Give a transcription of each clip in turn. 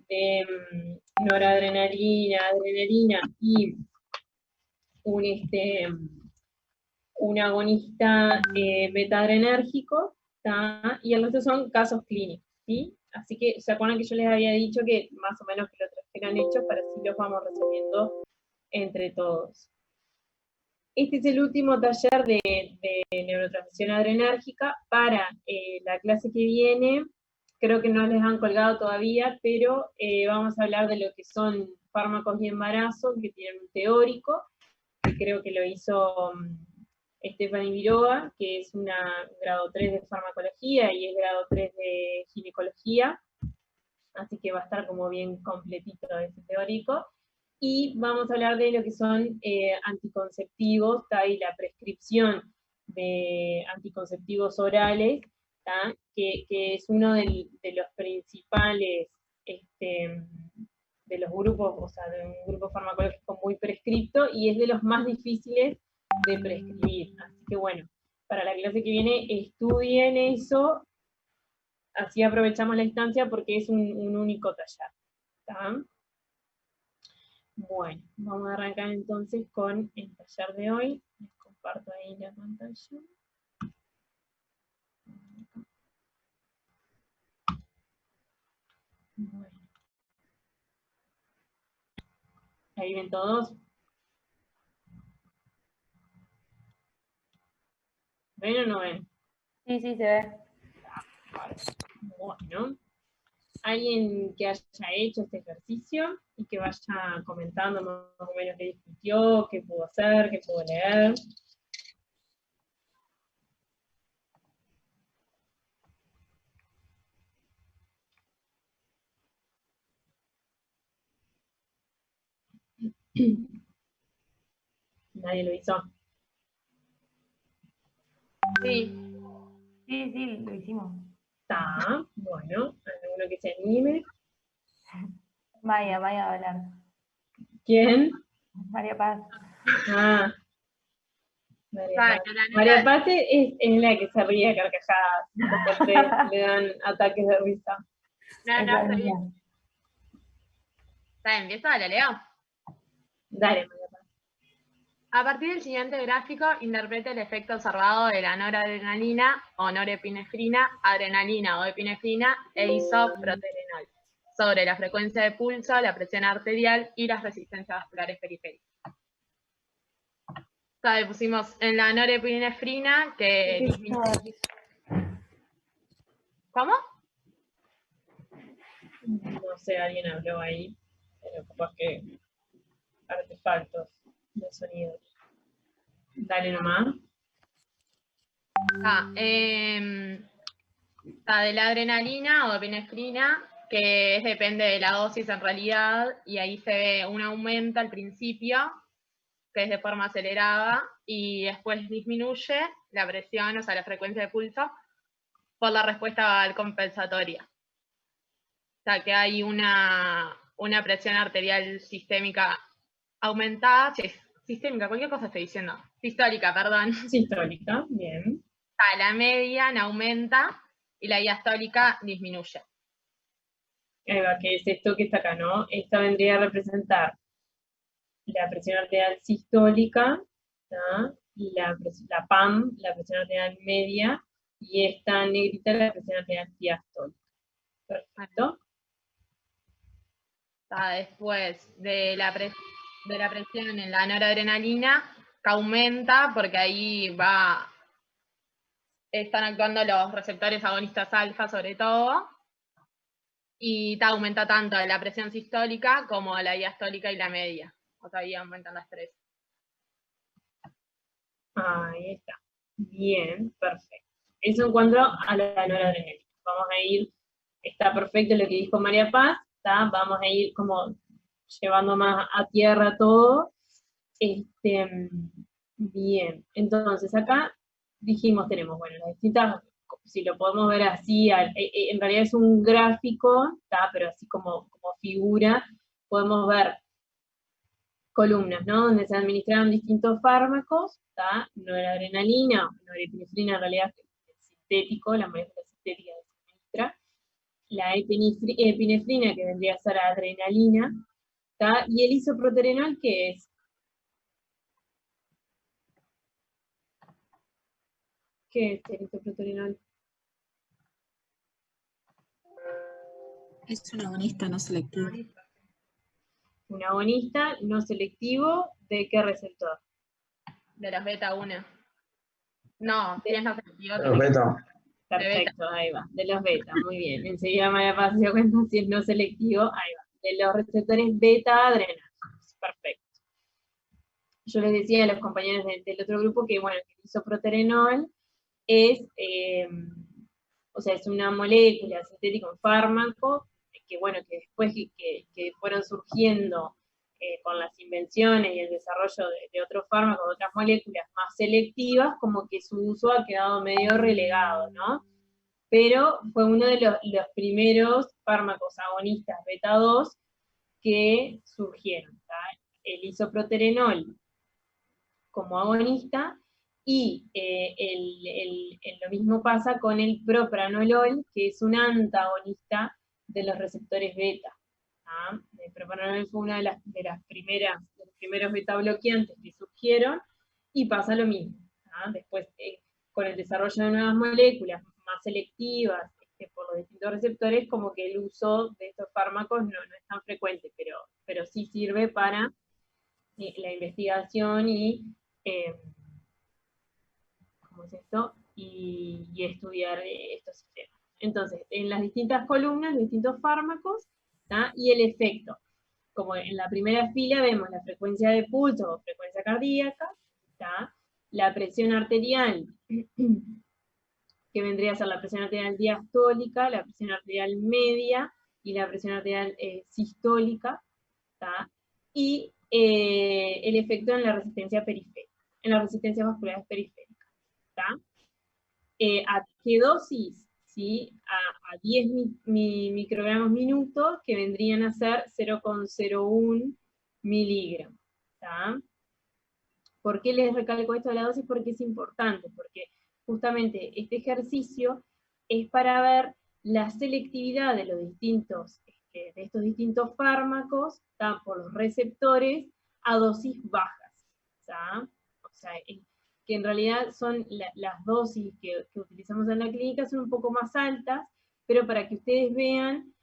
de noradrenalina, adrenalina y un agonista beta-adrenérgico, y el resto son casos clínicos, ¿sí? Así que, ¿se acuerdan que yo les había dicho que más o menos que los trajeran hechos para así los vamos resolviendo entre todos? Este es el último taller de neurotransmisión adrenérgica. Para la clase que viene, creo que no les han colgado todavía, pero vamos a hablar de lo que son fármacos y embarazo, que tienen un teórico, que creo que lo hizo Stephanie Viroa, que es una grado 3 de farmacología y es grado 3 de ginecología, así que va a estar como bien completito ese teórico. Y vamos a hablar de lo que son anticonceptivos, y la prescripción de anticonceptivos orales, que es uno de los principales de los grupos, o sea, de un grupo farmacológico muy prescripto, y es de los más difíciles de prescribir. Así que bueno, para la clase que viene estudien eso, así aprovechamos la instancia porque es un único taller. ¿Está? Bueno, vamos a arrancar entonces con el taller de hoy. Les comparto ahí la pantalla. Bueno. ¿Ahí ven todos? ¿Ven o no ven? Sí, sí, se ve. Bueno, alguien que haya hecho este ejercicio y que vaya comentando más o menos qué discutió, qué pudo hacer, qué pudo leer. Nadie lo hizo. Sí, sí, sí, lo hicimos. Está, bueno, alguno que se anime. Maya va a hablar. ¿Quién? María Paz. Ah, María Paz es la que se ríe a carcajadas, después le dan ataques de risa. No, está bien. Está bien, ¿empiezo? ¿La leo? Dale, María Paz. A partir del siguiente gráfico, interprete el efecto observado de la noradrenalina o norepinefrina, adrenalina o epinefrina e isoproterenol sobre la frecuencia de pulso, la presión arterial y las resistencias vasculares periféricas. Le pusimos en la norepinefrina que... ¿Cómo? No sé, alguien habló ahí, pero capaz que artefactos de sonido. Dale nomás. De la adrenalina o epinefrina, que depende de la dosis en realidad, y ahí se ve un aumento al principio, que es de forma acelerada, y después disminuye la presión, o sea, la frecuencia de pulso, por la respuesta compensatoria. O sea, que hay una presión arterial sistémica aumentada, sistémica, cualquier cosa estoy diciendo, sistólica, perdón. Sistólica, bien. La media aumenta y la diastólica disminuye. Que es esto que está acá, ¿no? Esta vendría a representar la presión arterial sistólica, la PAM, la presión arterial media, y esta negrita la presión arterial diastólica. Perfecto. Después de la presión en la noradrenalina, que aumenta porque ahí están actuando los receptores agonistas alfa sobre todo, y aumenta tanto la presión sistólica como la diastólica y la media. O sea, ahí aumentan las tres. Ahí está. Bien, perfecto. Eso en cuanto a la noradrenalina. Vamos a ir, está perfecto lo que dijo María Paz, vamos a ir como llevando más a tierra todo. Bien, entonces acá dijimos, tenemos, bueno, las distintas, si lo podemos ver así, en realidad es un gráfico, pero así como figura, podemos ver columnas, ¿no? Donde se administraron distintos fármacos, noradrenalina, norepinefrina en realidad es sintético, la molécula sintética que se administra, la epinefrina, que vendría a ser adrenalina, ¿tá? Y el isoproterenol, ¿qué es? ¿Qué es el isoproterenol? Es un agonista no selectivo. Un agonista no selectivo, ¿de qué receptor? De los beta 1. No, si es no selectivo, Los beta. Perfecto, ahí va, de los beta, muy bien. Enseguida María Paz se dio cuenta si es no selectivo, ahí va. De los receptores beta adrenérgicos, perfecto. Yo les decía a los compañeros del otro grupo que, bueno, el isoproterenol es, o sea, es una molécula sintética, un fármaco, que bueno, que después que fueron surgiendo con las invenciones y el desarrollo de otros fármacos, de otras moléculas más selectivas, como que su uso ha quedado medio relegado, ¿no? Pero fue uno de los primeros fármacos agonistas beta 2 que surgieron, ¿tá? El isoproterenol como agonista, y lo mismo pasa con el propranolol, que es un antagonista de los receptores beta. ¿Ah? El propranolol fue una de los primeros beta bloqueantes que surgieron, y pasa lo mismo. ¿Ah? Después, con el desarrollo de nuevas moléculas más selectivas por los distintos receptores, como que el uso de estos fármacos no es tan frecuente, pero sí sirve para la investigación y ¿cómo es esto? Y estudiar estos sistemas. Entonces, en las distintas columnas, los distintos fármacos, ¿tá? Y el efecto. Como en la primera fila vemos la frecuencia de pulso o frecuencia cardíaca, ¿tá? La presión arterial, que vendría a ser la presión arterial diastólica, la presión arterial media y la presión arterial sistólica, ¿tá? Y el efecto en la resistencia periférica, en las resistencias vasculares periféricas, ¿tá? ¿A qué dosis? ¿Sí? A 10 microgramos minuto, que vendrían a ser 0,01 miligramos, ¿tá? ¿Por qué les recalco esto de la dosis? Porque es importante, porque justamente este ejercicio es para ver la selectividad de los distintos, de estos distintos fármacos, ¿tá? Por los receptores a dosis bajas, ¿tá? O sea, que en realidad son las dosis que utilizamos en la clínica son un poco más altas, pero para que ustedes vean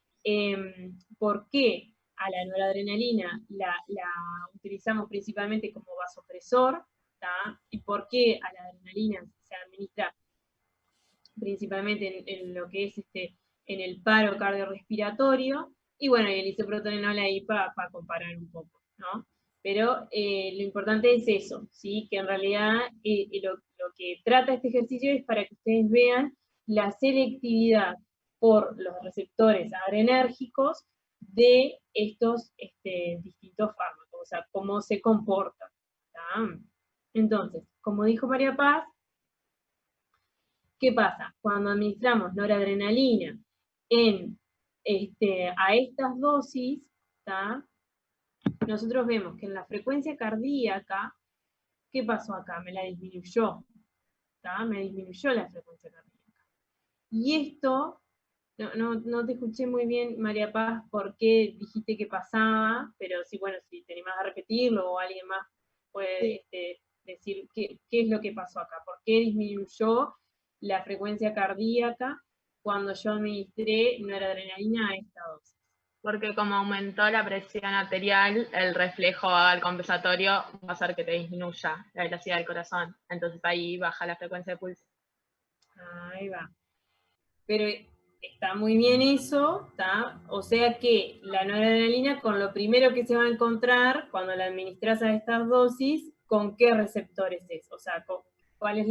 por qué a la noradrenalina la utilizamos principalmente como vasopresor, ¿tá? Y por qué a la adrenalina se administra principalmente en lo que es en el paro cardiorrespiratorio, y bueno, y el isoproterenol ahí para comparar un poco, ¿no? Pero lo importante es eso, ¿sí? Que en realidad lo que trata este ejercicio es para que ustedes vean la selectividad por los receptores adrenérgicos de estos distintos fármacos, o sea, cómo se comportan, ¿tá? Entonces, como dijo María Paz, ¿qué pasa? Cuando administramos noradrenalina a estas dosis, ¿tá? Nosotros vemos que en la frecuencia cardíaca, ¿qué pasó acá? Me la disminuyó, ¿tá? Me disminuyó la frecuencia cardíaca. Y esto, no te escuché muy bien, María Paz, por qué dijiste que pasaba, pero sí, bueno, si te animás a repetirlo o alguien más puede decir qué es lo que pasó acá, por qué disminuyó la frecuencia cardíaca cuando yo administré noradrenalina a esta dosis. Porque como aumentó la presión arterial, el reflejo al compensatorio va a hacer que te disminuya la velocidad del corazón. Entonces ahí baja la frecuencia de pulso. Ahí va. Pero está muy bien eso, ¿tá? O sea que la noradrenalina, con lo primero que se va a encontrar cuando la administras a estas dosis, ¿con qué receptores es? O sea, ¿cuál es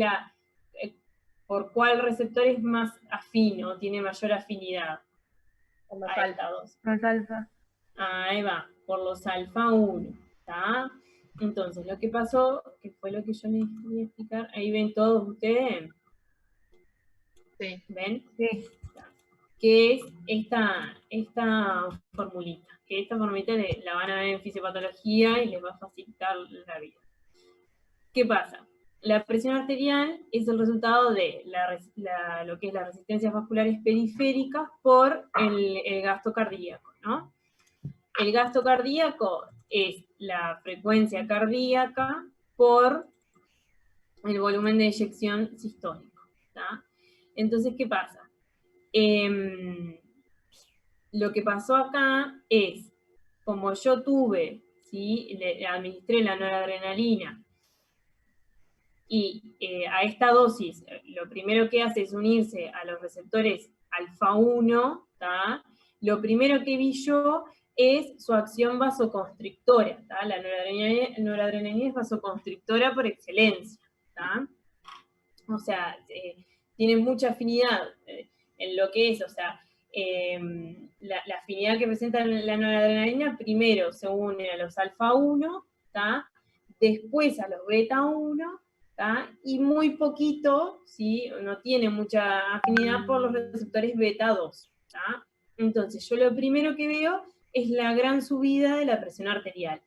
por cuál receptor es más afín o tiene mayor afinidad a esta dosis? Los alfa. Ahí va, por los alfa 1, ¿tá? Entonces, lo que pasó, que fue lo que yo les voy a explicar, ahí ven todos ustedes, Sí. ¿ven? Sí. Que es esta formulita, que esta formulita la van a ver en fisiopatología y les va a facilitar la vida. ¿Qué pasa? la presión arterial es el resultado de lo que es las resistencias vasculares periféricas por el gasto cardíaco, ¿no? El gasto cardíaco es la frecuencia cardíaca por el volumen de eyección sistólico, ¿tá? Entonces, ¿qué pasa? Lo que pasó acá es, como yo tuve, ¿sí? Le administré la noradrenalina, y a esta dosis lo primero que hace es unirse a los receptores alfa-1, ¿tá? Lo primero que vi yo es su acción vasoconstrictora, ¿tá? La noradrenalina es vasoconstrictora por excelencia, ¿tá? O sea, tiene mucha afinidad en lo que es, o sea, la afinidad que presenta la noradrenalina primero se une a los alfa-1, ¿tá? Después a los beta-1, ¿tá? Y muy poquito, ¿sí? No tiene mucha afinidad por los receptores beta-2, ¿tá? Entonces, yo lo primero que veo es la gran subida de la presión arterial,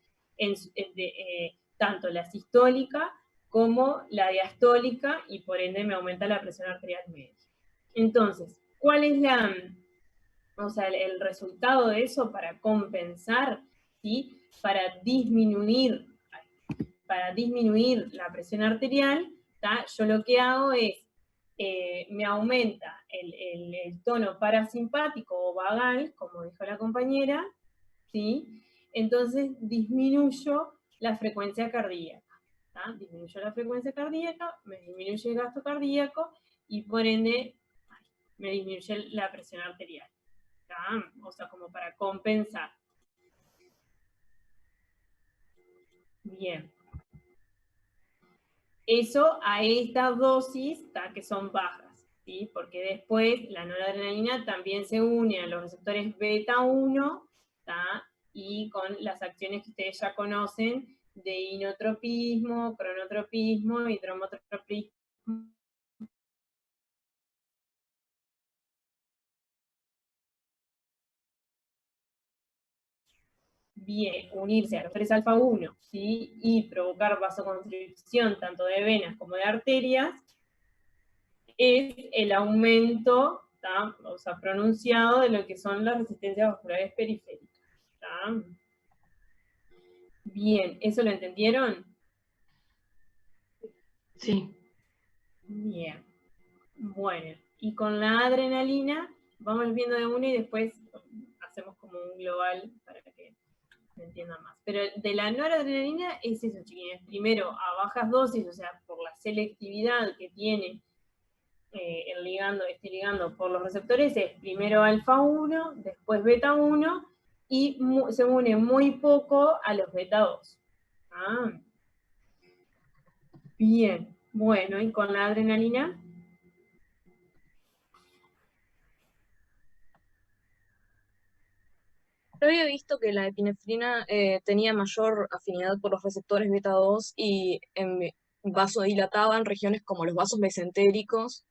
tanto la sistólica como la diastólica, y por ende me aumenta la presión arterial media. Entonces, ¿cuál es el resultado de eso para compensar, ¿sí? Para disminuir la presión arterial, ¿tá? Yo lo que hago es, me aumenta el tono parasimpático o vagal, como dijo la compañera, ¿sí? Entonces disminuyo la frecuencia cardíaca. ¿tá? Disminuyo la frecuencia cardíaca, me disminuye el gasto cardíaco y por ende me disminuye la presión arterial. ¿tá? O sea, como para compensar. Bien. Eso a estas dosis, ¿tá? Que son bajas, ¿sí? Porque después la noradrenalina también se une a los receptores beta-1, ¿tá? Y con las acciones que ustedes ya conocen de inotropismo, cronotropismo y dromotropismo. Bien, unirse a los receptores alfa-1, ¿sí? Y provocar vasoconstricción tanto de venas como de arterias, es el aumento, ¿tá? O sea, pronunciado de lo que son las resistencias vasculares periféricas. ¿tá? Bien, ¿eso lo entendieron? Sí. Bien. Bueno, y con la adrenalina vamos viendo de una y después hacemos como un global para que me entiendan más. Pero de la noradrenalina es eso, chiquines. Primero, a bajas dosis, o sea, por la selectividad que tiene este ligando por los receptores, es primero alfa-1, después beta-1, y se une muy poco a los beta-2. Ah. Bien, bueno, ¿y con la adrenalina? Yo había visto que la epinefrina tenía mayor afinidad por los receptores beta 2 y vasodilataban regiones como los vasos mesentéricos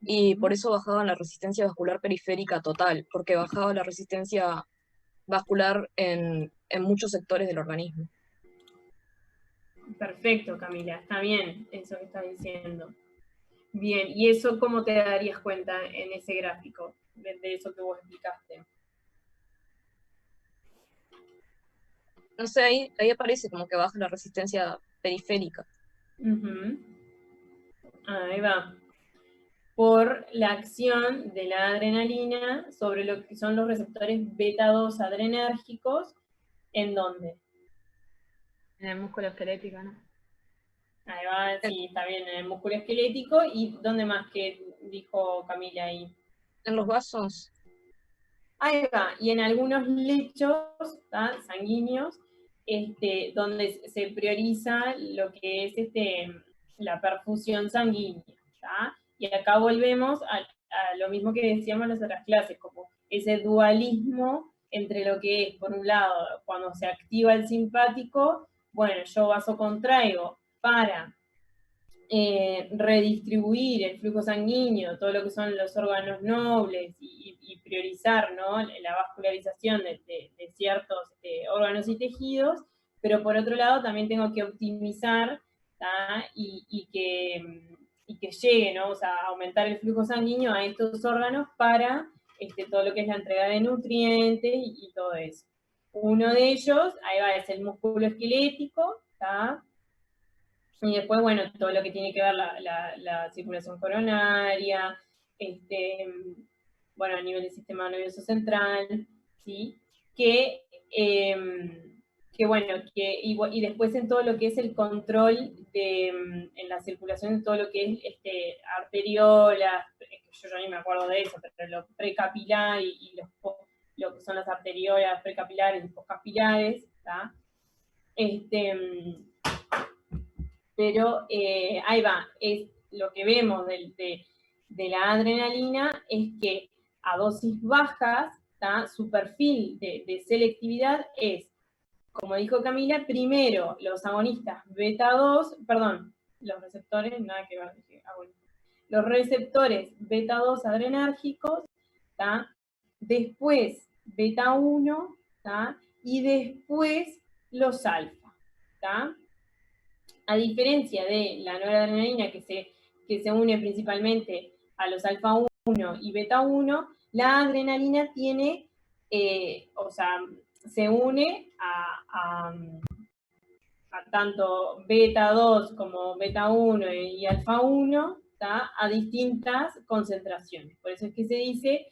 y por eso bajaban la resistencia vascular periférica total, porque bajaba la resistencia vascular en muchos sectores del organismo. Perfecto, Camila, está bien eso que estás diciendo. Bien, ¿y eso cómo te darías cuenta en ese gráfico, de eso que vos explicaste? No sé, ahí aparece como que baja la resistencia periférica. Ahí va. Por la acción de la adrenalina sobre lo que son los receptores beta-2 adrenérgicos, ¿en dónde? En el músculo esquelético, ¿no? Ahí va, sí, está bien, en el músculo esquelético. ¿Y dónde más que dijo Camila ahí? En los vasos. Ahí va, y en algunos lechos sanguíneos, donde se prioriza lo que es la perfusión sanguínea. ¿tá? Y acá volvemos a lo mismo que decíamos en las otras clases, como ese dualismo entre lo que es, por un lado, cuando se activa el simpático, bueno, yo vasocontraigo para redistribuir el flujo sanguíneo, todo lo que son los órganos nobles y priorizar, ¿no? La vascularización de ciertos órganos y tejidos, pero por otro lado también tengo que optimizar ¿tá? Y que llegue, ¿no? O sea, aumentar el flujo sanguíneo a estos órganos para todo lo que es la entrega de nutrientes y todo eso. Uno de ellos, ahí va, es el músculo esquelético, ¿tá? Y después, bueno, todo lo que tiene que ver la circulación coronaria, bueno, a nivel del sistema nervioso central, ¿sí? Bueno, y después en todo lo que es el control en la circulación de todo lo que es arteriolas, yo ya ni me acuerdo de eso, pero lo precapilar y lo que son las arteriolas precapilares y poscapilares, ¿tá? Pero ahí va, es lo que vemos de la adrenalina es que a dosis bajas, ¿tá? Su perfil de selectividad es, como dijo Camila, primero los agonistas beta 2, perdón, los receptores, nada que ver, los receptores beta 2 adrenérgicos, ¿tá? Después beta 1, ¿tá? Y después los alfa, ¿tá? A diferencia de la noradrenalina que se une principalmente a los alfa 1 y beta 1, la adrenalina tiene, o sea, se une a tanto beta 2 como beta 1 y alfa 1, ¿tá? A distintas concentraciones. Por eso es que se dice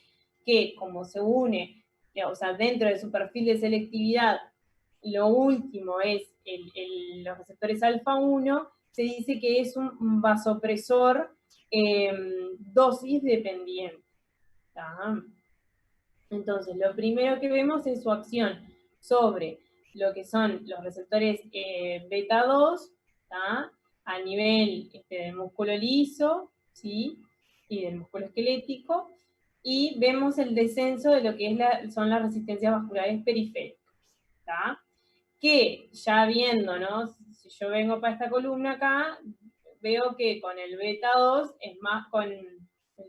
que como se une, o sea, dentro de su perfil de selectividad, lo último es los receptores alfa 1, se dice que es un vasopresor dosis dependiente, ¿tá? Entonces, lo primero que vemos es su acción sobre lo que son los receptores beta 2, ¿tá? A nivel del músculo liso, ¿sí? Y del músculo esquelético, y vemos el descenso de lo que son las resistencias vasculares periféricas, ¿tá? Que ya viendo, ¿no? Si yo vengo para esta columna acá, veo que con el beta 2 es más con el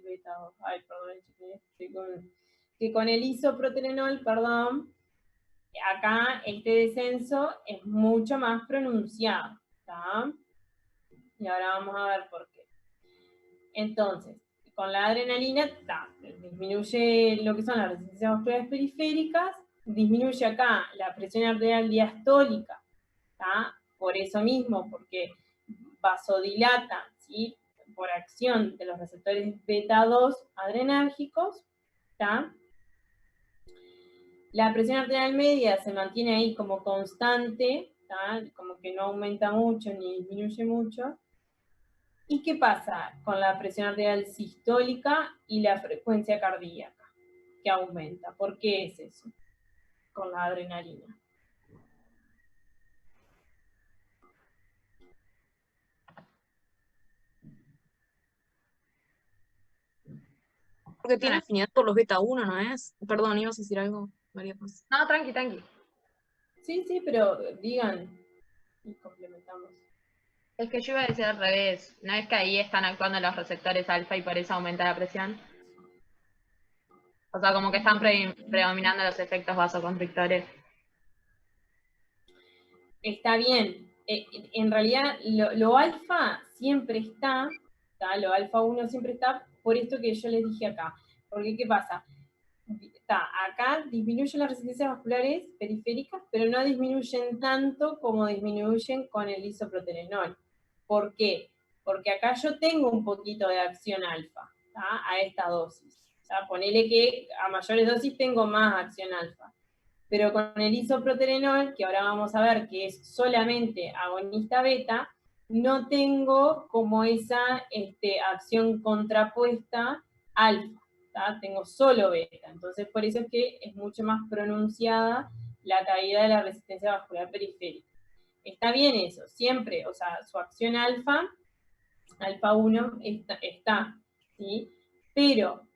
beta 2, ay, perdón, que con el isoproterenol, perdón, acá este descenso es mucho más pronunciado, ¿tá? Y ahora vamos a ver por qué. Entonces, con la adrenalina, disminuye lo que son las resistencias vasculares periféricas, disminuye acá la presión arterial diastólica, ¿tá? Por eso mismo, porque vasodilata, ¿sí? Por acción de los receptores beta 2 adrenérgicos, ¿tá? La presión arterial media se mantiene ahí como constante, ¿tá? Como que no aumenta mucho ni disminuye mucho. ¿Y qué pasa con la presión arterial sistólica y la frecuencia cardíaca? Que aumenta. ¿Por qué es eso? Con la adrenalina. Porque tiene afinidad por los beta 1, ¿no es? Perdón, ibas a decir algo, María Paz. No, tranqui. Sí, pero digan y complementamos. Es que yo iba a decir al revés. ¿No es que ahí están actuando los receptores alfa y por eso aumenta la presión? O sea, como que están predominando los efectos vasoconstrictores. Está bien. En realidad, lo alfa siempre está, ¿tá? Lo alfa 1 siempre está, por esto que yo les dije acá. Porque, ¿qué pasa? Acá disminuyen las resistencias vasculares periféricas, pero no disminuyen tanto como disminuyen con el isoproterenol. ¿Por qué? Porque acá yo tengo un poquito de acción alfa, ¿tá? A esta dosis. Ponele que a mayores dosis tengo más acción alfa. Pero con el isoproterenol, que ahora vamos a ver que es solamente agonista beta, no tengo como esa acción contrapuesta alfa. ¿tá? Tengo solo beta, entonces por eso es que es mucho más pronunciada la caída de la resistencia vascular periférica. Está bien eso, siempre, o sea, su acción alfa 1 está, ¿sí? Pero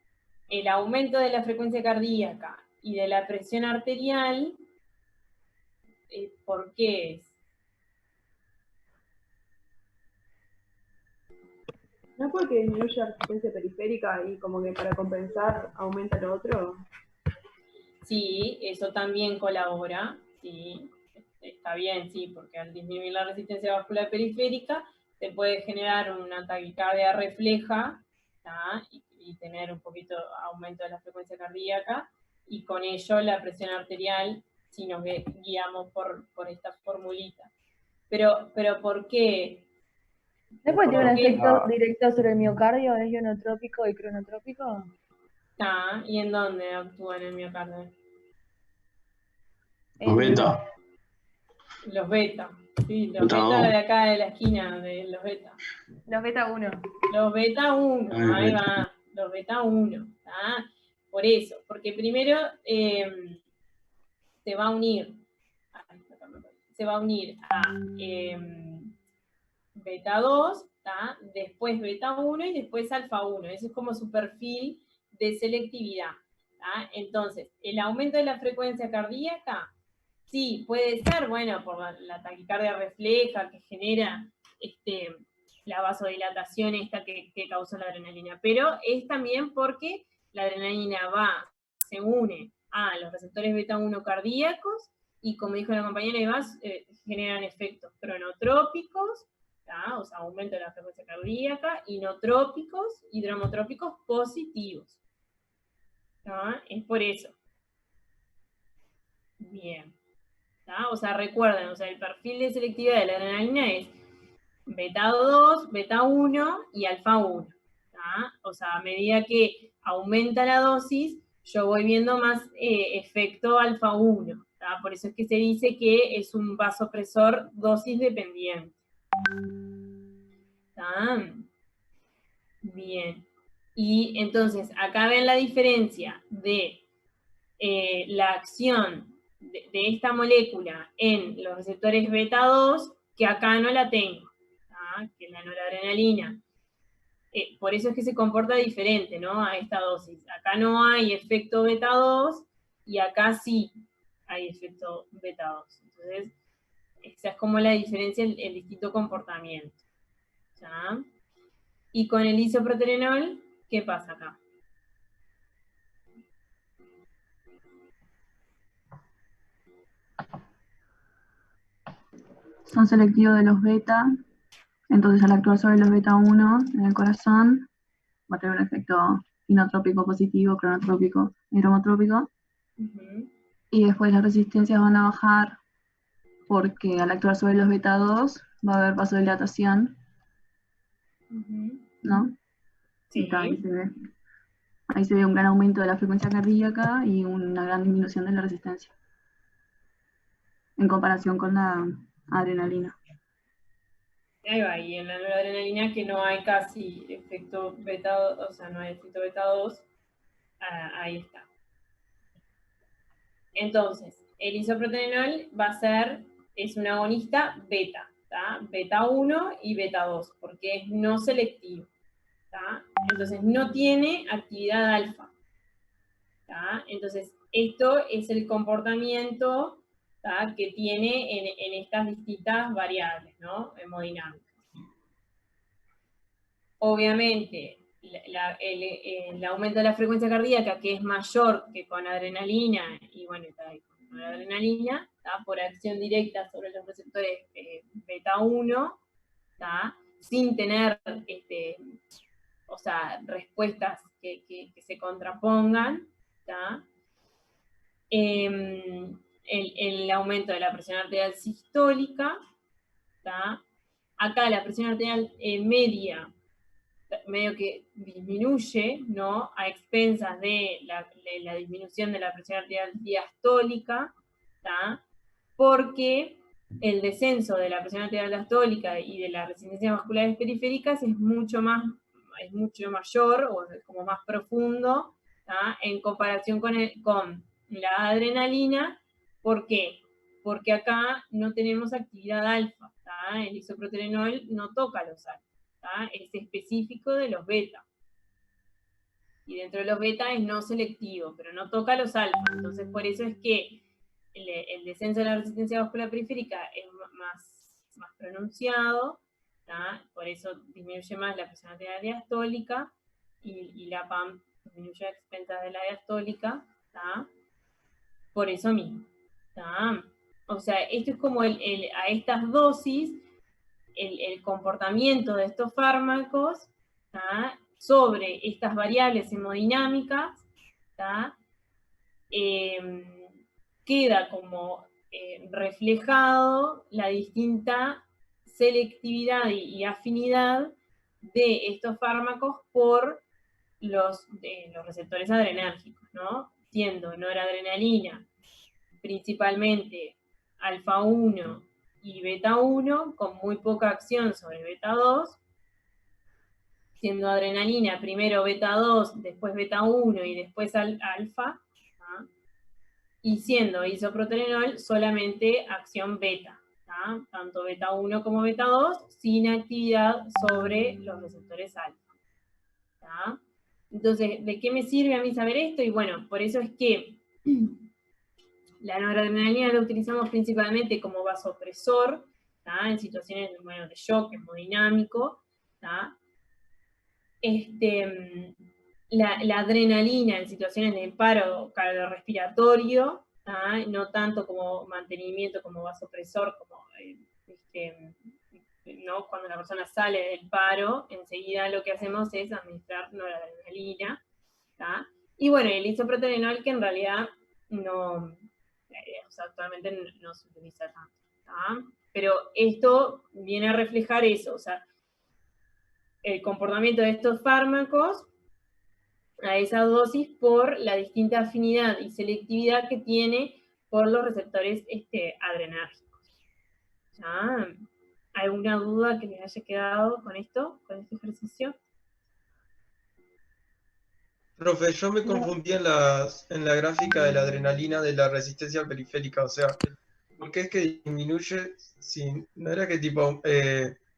el aumento de la frecuencia cardíaca y de la presión arterial, ¿por qué es? ¿No es porque disminuye la resistencia periférica y como que para compensar aumenta lo otro? Sí, eso también colabora, sí. está bien, sí, porque al disminuir la resistencia vascular periférica, te puede generar una taquicardia refleja, ¿tá? Y tener un poquito aumento de la frecuencia cardíaca, y con ello la presión arterial, si nos guiamos por esta formulita. Pero ¿por qué? ¿Después tiene un Porque- efecto directo sobre el miocardio? ¿Es ionotrópico y cronotrópico? ¿Y en dónde actúa en el miocardio? Los beta. Los beta. Sí, los Beta beta dos. de acá de la esquina de los beta. Los beta 1. Los beta 1, Ay, ahí beta. va, los beta 1. Por eso, porque primero se va a unir, a beta 2, después beta 1 y después alfa 1. Ese es como su perfil de selectividad. Entonces, el aumento de la frecuencia cardíaca, sí, puede ser, bueno, por la taquicardia refleja que genera la vasodilatación esta que causó la adrenalina, pero es también porque la adrenalina se une a los receptores beta 1 cardíacos y, como dijo la compañera Eva, generan efectos cronotrópicos, o sea, aumento de la frecuencia cardíaca, inotrópicos y dromotrópicos positivos. Es por eso. Bien. O sea, recuerden, o sea, el perfil de selectividad de la adrenalina es beta 2, beta 1 y alfa 1. O sea, a medida que aumenta la dosis, yo voy viendo más efecto alfa 1. Por eso es que se dice que es un vasopresor dosis dependiente. Bien. Y entonces, acá ven la diferencia de la acción de esta molécula en los receptores beta 2, que acá no la tengo, que es la noradrenalina. Por eso es que se comporta diferente, ¿no? A esta dosis. Acá no hay efecto beta 2 y acá sí hay efecto beta 2. Entonces, esa es como la diferencia, el distinto comportamiento. ¿Ya? Y con el isoproterenol, ¿qué pasa acá? Son selectivos de los beta, entonces al actuar sobre los beta 1 en el corazón va a tener un efecto inotrópico positivo, cronotrópico y dromotrópico. Y después las resistencias van a bajar porque al actuar sobre los beta 2 va a haber vasodilatación, ¿no? Sí. Ahí se ve un gran aumento de la frecuencia cardíaca y una gran disminución de la resistencia en comparación con la adrenalina. Ahí va, y en la noradrenalina que no hay casi efecto beta 2, o sea, no hay efecto beta 2, ahí está. Entonces, el isoproterenol es un agonista beta, beta 1 y beta 2, porque es no selectivo. Entonces, no tiene actividad alfa. Entonces, esto es el comportamiento que tiene en estas distintas variables, ¿no? Hemodinámicas. Obviamente, el aumento de la frecuencia cardíaca, que es mayor que con adrenalina, y bueno, con la adrenalina, por acción directa sobre los receptores beta 1, sin tener o sea, respuestas que se contrapongan, el aumento de la presión arterial sistólica, acá la presión arterial media medio que disminuye, ¿no? A expensas de la disminución de la presión arterial diastólica, porque el descenso de la presión arterial diastólica y de las resistencias vasculares periféricas es mucho mayor, o es como más profundo, en comparación con la adrenalina. ¿Por qué? Porque acá no tenemos actividad alfa, el isoproterenol no toca los alfa, es específico de los beta. Y dentro de los beta es no selectivo, pero no toca los alfa. Entonces, por eso es que el descenso de la resistencia vascular periférica es más pronunciado, por eso disminuye más la presión arterial diastólica y la PAM disminuye a expensas de la diastólica, por eso mismo. O sea, esto es como a estas dosis, el comportamiento de estos fármacos, ¿tá? Sobre estas variables hemodinámicas, ¿tá? Queda como reflejado la distinta selectividad y afinidad de estos fármacos por los receptores adrenérgicos, ¿no? Siendo noradrenalina principalmente alfa 1 y beta 1 con muy poca acción sobre beta 2, siendo adrenalina primero beta 2, después beta 1 y después alfa, ¿tá? Y siendo isoproterenol solamente acción beta, ¿tá? Tanto beta 1 como beta 2 sin actividad sobre los receptores alfa, ¿tá? Entonces, ¿de qué me sirve a mí saber esto? Y bueno, por eso es que la noradrenalina la utilizamos principalmente como vasopresor, ¿tá? En situaciones de shock hemodinámico, ¿tá? La adrenalina en situaciones de paro cardiorrespiratorio, ¿tá? No tanto como mantenimiento, como vasopresor, como ¿no? Cuando la persona sale del paro, enseguida lo que hacemos es administrar noradrenalina, ¿tá? Y bueno, el isoproterenol, que en realidad no, o sea, actualmente no se utiliza tanto, ¿tá? Pero esto viene a reflejar eso, o sea, el comportamiento de estos fármacos a esa dosis por la distinta afinidad y selectividad que tiene por los receptores adrenérgicos. ¿Ya? ¿Alguna duda que les haya quedado con esto, con este ejercicio? Profe, yo me confundí en la gráfica de la adrenalina de la resistencia periférica, o sea, ¿por qué es que disminuye si no era que tipo,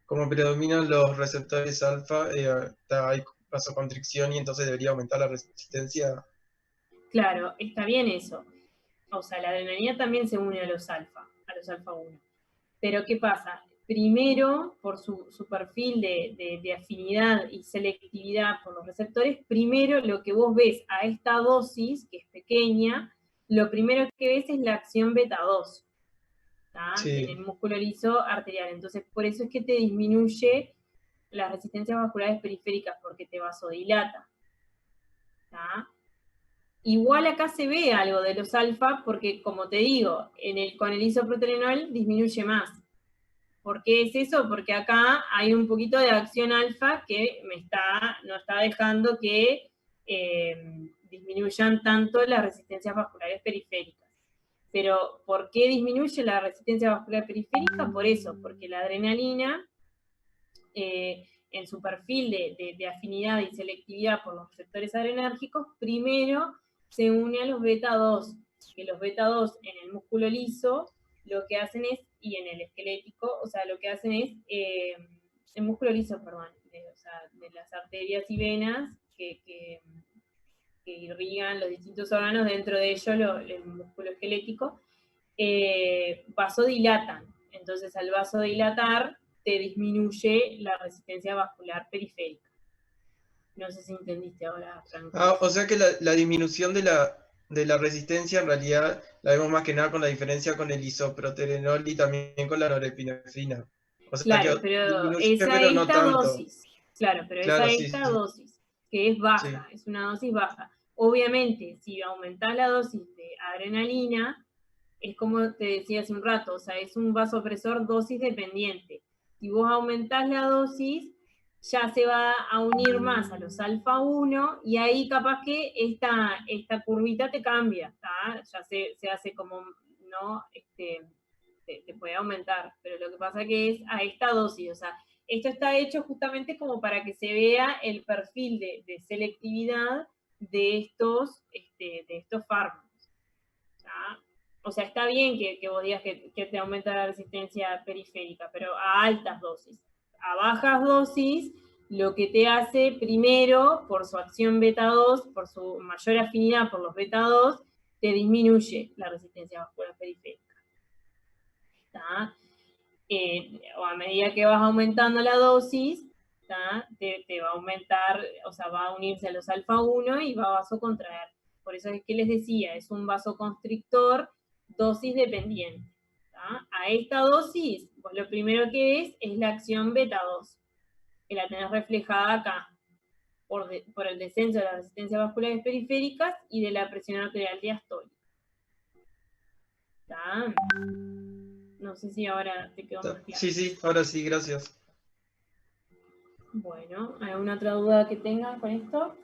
como predominan los receptores alfa, hay vasoconstricción y entonces debería aumentar la resistencia? Claro, está bien eso. O sea, la adrenalina también se une a los alfa 1. Pero ¿qué pasa? Primero, por su perfil de afinidad y selectividad por los receptores, primero lo que vos ves a esta dosis, que es pequeña, lo primero que ves es la acción beta 2, Sí. en el músculo liso arterial. Entonces, por eso es que te disminuye las resistencias vasculares periféricas, porque te vasodilata, ¿tá? Igual acá se ve algo de los alfa, porque como te digo, con el isoproterenol disminuye más. ¿Por qué es eso? Porque acá hay un poquito de acción alfa que no está dejando que disminuyan tanto las resistencias vasculares periféricas. Pero, ¿por qué disminuye la resistencia vascular periférica? Por eso, porque la adrenalina, en su perfil de afinidad y selectividad por los receptores adrenérgicos, primero se une a los beta 2, que los beta 2 en el músculo liso lo que hacen es, y en el esquelético, o sea, lo que hacen es, el músculo liso, perdón, o sea, de las arterias y venas que irrigan los distintos órganos, dentro de ello el músculo esquelético, vasodilatan. Entonces, al vasodilatar, te disminuye la resistencia vascular periférica. No sé si entendiste ahora, Franco. O sea que la disminución de la resistencia en realidad la vemos más que nada con la diferencia con el isoproterenol y también con la norepinefrina. O sea, claro, que pero disminuye, esa pero no tanto. dosis. Claro, pero Claro, esa sí, esta sí. dosis, que es baja, Sí. es una dosis baja. Obviamente, si aumentás la dosis de adrenalina, es como te decía hace un rato, o sea, es un vasopresor dosis dependiente. Si vos aumentás la dosis, ya se va a unir más a los alfa 1 y ahí capaz que esta curvita te cambia, ¿tá? Ya se hace como, ¿no? Te puede aumentar, pero lo que pasa que es a esta dosis, o sea, esto está hecho justamente como para que se vea el perfil de selectividad de estos fármacos, ¿tá? O sea, está bien que vos digas que te aumenta la resistencia periférica, pero a altas dosis. A bajas dosis, lo que te hace primero, por su acción beta 2, por su mayor afinidad por los beta 2, te disminuye la resistencia vascular periférica. ¿Tá? O a medida que vas aumentando la dosis, te va a aumentar, o sea, va a unirse a los alfa 1 y va a vasocontraer. Por eso es que les decía, es un vasoconstrictor dosis dependiente. ¿tá? A esta dosis, pues lo primero que es la acción beta 2, que la tenés reflejada acá, por el descenso de las resistencias vasculares periféricas y de la presión arterial diastólica. ¿Tá? No sé si ahora te quedó más claro. Sí, sí, ahora sí, gracias. Bueno, ¿alguna otra duda que tengan con esto?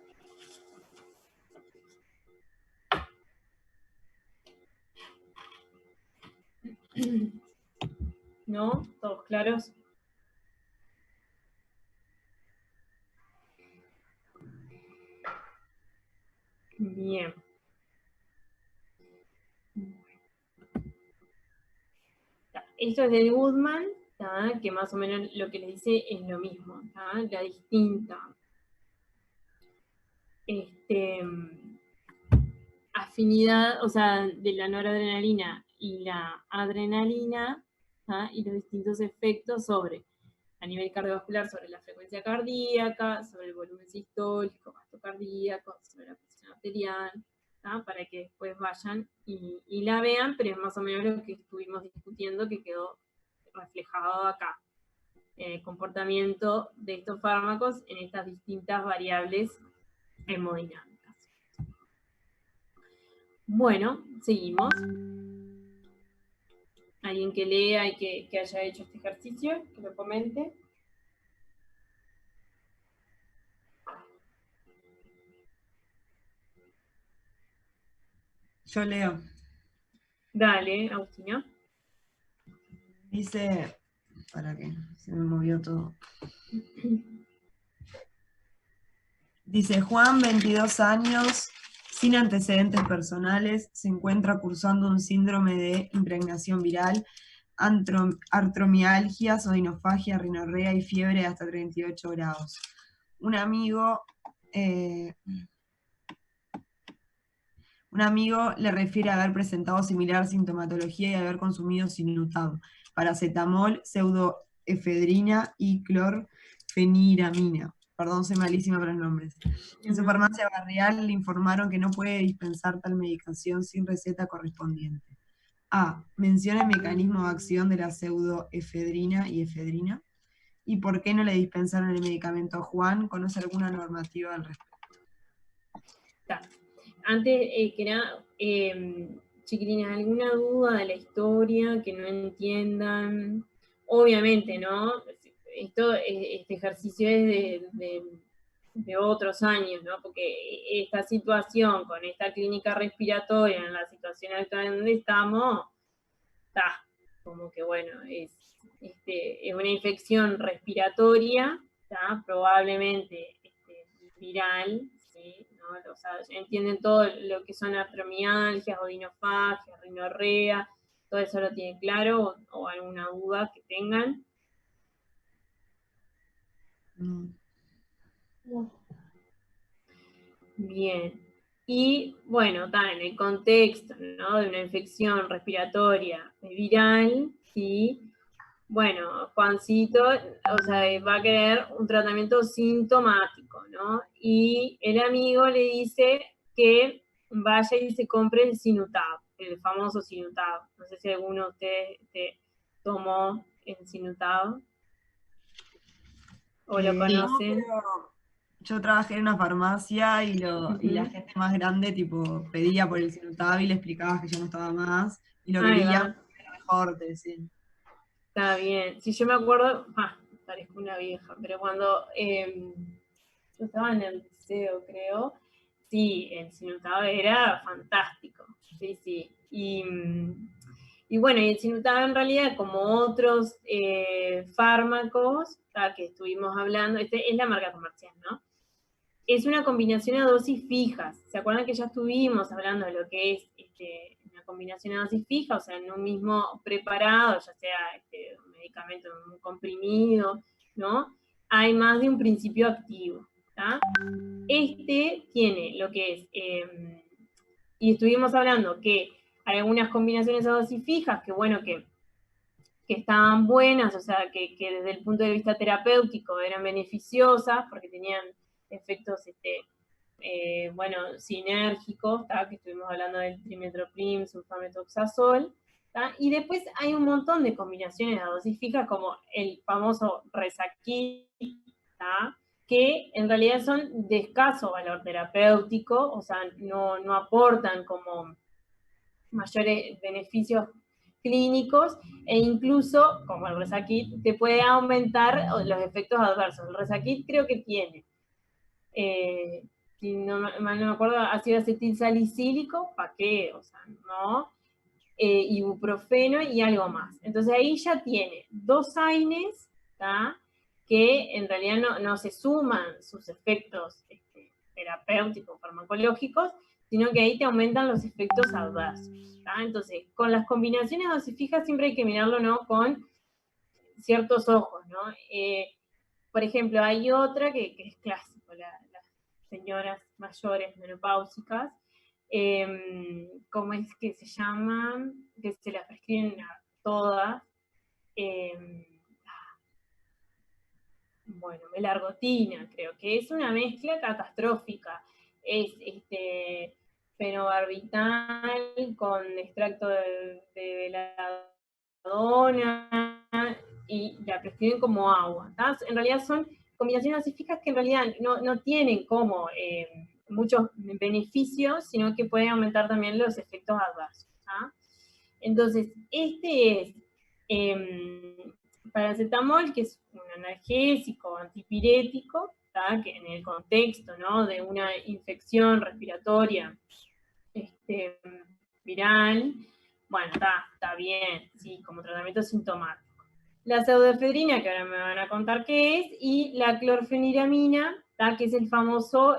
¿No? ¿Todos claros? Bien. Esto es de Goodman, ¿tá? Que más o menos lo que les dice es lo mismo, ¿tá? La distinta afinidad, o sea, de la noradrenalina y la adrenalina, ¿tá? Y los distintos efectos sobre, a nivel cardiovascular, sobre la frecuencia cardíaca, sobre el volumen sistólico, gasto cardíaco, sobre la presión arterial, ¿tá? Para que después vayan y la vean, pero es más o menos lo que estuvimos discutiendo que quedó reflejado acá. El comportamiento de estos fármacos en estas distintas variables hemodinámicas. Bueno, seguimos. ¿Alguien que lea y que haya hecho este ejercicio? Que lo comente. Yo leo. Dale, Agustina. Dice, para que se me movió todo. Dice, Juan, 22 años, sin antecedentes personales, se encuentra cursando un síndrome de impregnación viral, artromialgias, odinofagia, rinorrea y fiebre de hasta 38 grados. Un amigo le refiere a haber presentado similar sintomatología y haber consumido Sinutab, paracetamol, pseudoefedrina y clorfeniramina. Perdón, soy malísima para los nombres. En su farmacia barrial le informaron que no puede dispensar tal medicación sin receta correspondiente. A. Menciona el mecanismo de acción de la pseudoefedrina y efedrina. ¿Y por qué no le dispensaron el medicamento a Juan? ¿Conoce alguna normativa al respecto? Está. Antes que nada, chiquilines, ¿alguna duda de la historia que no entiendan? Obviamente, ¿no? Este ejercicio es de otros años, ¿no? Porque esta situación con esta clínica respiratoria, en la situación actual en donde estamos, está como que, bueno, es una infección respiratoria, ¿tá? Probablemente viral, ¿sí? ¿No? O sea, entienden todo lo que son artromialgias, odinofagias, rinorrea, todo eso lo tienen claro, o alguna duda que tengan. Bien. Y bueno, está en el contexto, ¿no? De una infección respiratoria viral, ¿sí? Bueno, Juancito, o sea, va a querer un tratamiento sintomático, ¿no? Y el amigo le dice que vaya y se compre el Sinutab, el famoso Sinutab. No sé si alguno de ustedes tomó el Sinutab o lo conocen. No, yo trabajé en una farmacia y la gente más grande tipo pedía por el Sinutab y le explicabas que ya no estaba más y lo quería mejor, te decían. Está bien. Si yo me acuerdo, parezco una vieja, pero cuando yo estaba en el liceo, creo, sí, el Sinutab era fantástico. Sí, sí. Y bueno, y el Sinutab en realidad, como otros fármacos que estuvimos hablando, es la marca comercial, ¿no? Es una combinación a dosis fijas. ¿Se acuerdan que ya estuvimos hablando de lo que es una combinación a dosis fija? O sea, en un mismo preparado, ya sea un medicamento, un comprimido, ¿no? Hay más de un principio activo, ¿tá? Este tiene lo que es, y estuvimos hablando que hay algunas combinaciones a dosis fijas que, bueno, que estaban buenas, o sea, que desde el punto de vista terapéutico eran beneficiosas porque tenían efectos, bueno, sinérgicos, que estuvimos hablando del trimetoprim, sulfametoxazol, ¿tá? Y después hay un montón de combinaciones de dosis fijas, como el famoso Resakit, ¿tá? Que en realidad son de escaso valor terapéutico, o sea, no aportan como mayores beneficios clínicos, e incluso, como el Resakit, te puede aumentar los efectos adversos. El Resakit creo que tiene, si no me acuerdo, ácido acetil salicílico, ¿para qué? O sea, no, ibuprofeno y algo más. Entonces ahí ya tiene 2 AINES, ¿tá? Que en realidad no se suman sus efectos terapéuticos, farmacológicos, sino que ahí te aumentan los efectos adversos. ¿Tá? Entonces, con las combinaciones de dosis fijas siempre hay que mirarlo, ¿no?, con ciertos ojos, ¿no? Por ejemplo, hay otra que es clásico, las señoras mayores menopáusicas, ¿cómo es que se llaman? Que se las prescriben a todas. Bueno, melargotina, creo que es una mezcla catastrófica. Es fenobarbital con extracto de veladona y la prescriben como agua. ¿Tá? En realidad son combinaciones dosíficas que en realidad no tienen como muchos beneficios, sino que pueden aumentar también los efectos adversos. ¿tá? Entonces, este es paracetamol, que es un analgésico antipirético, ¿tá? Que en el contexto, ¿no?, de una infección respiratoria viral, bueno, está bien, sí, como tratamiento sintomático. La pseudoefedrina, que ahora me van a contar qué es, y la clorfeniramina, ¿tá? Que es el famoso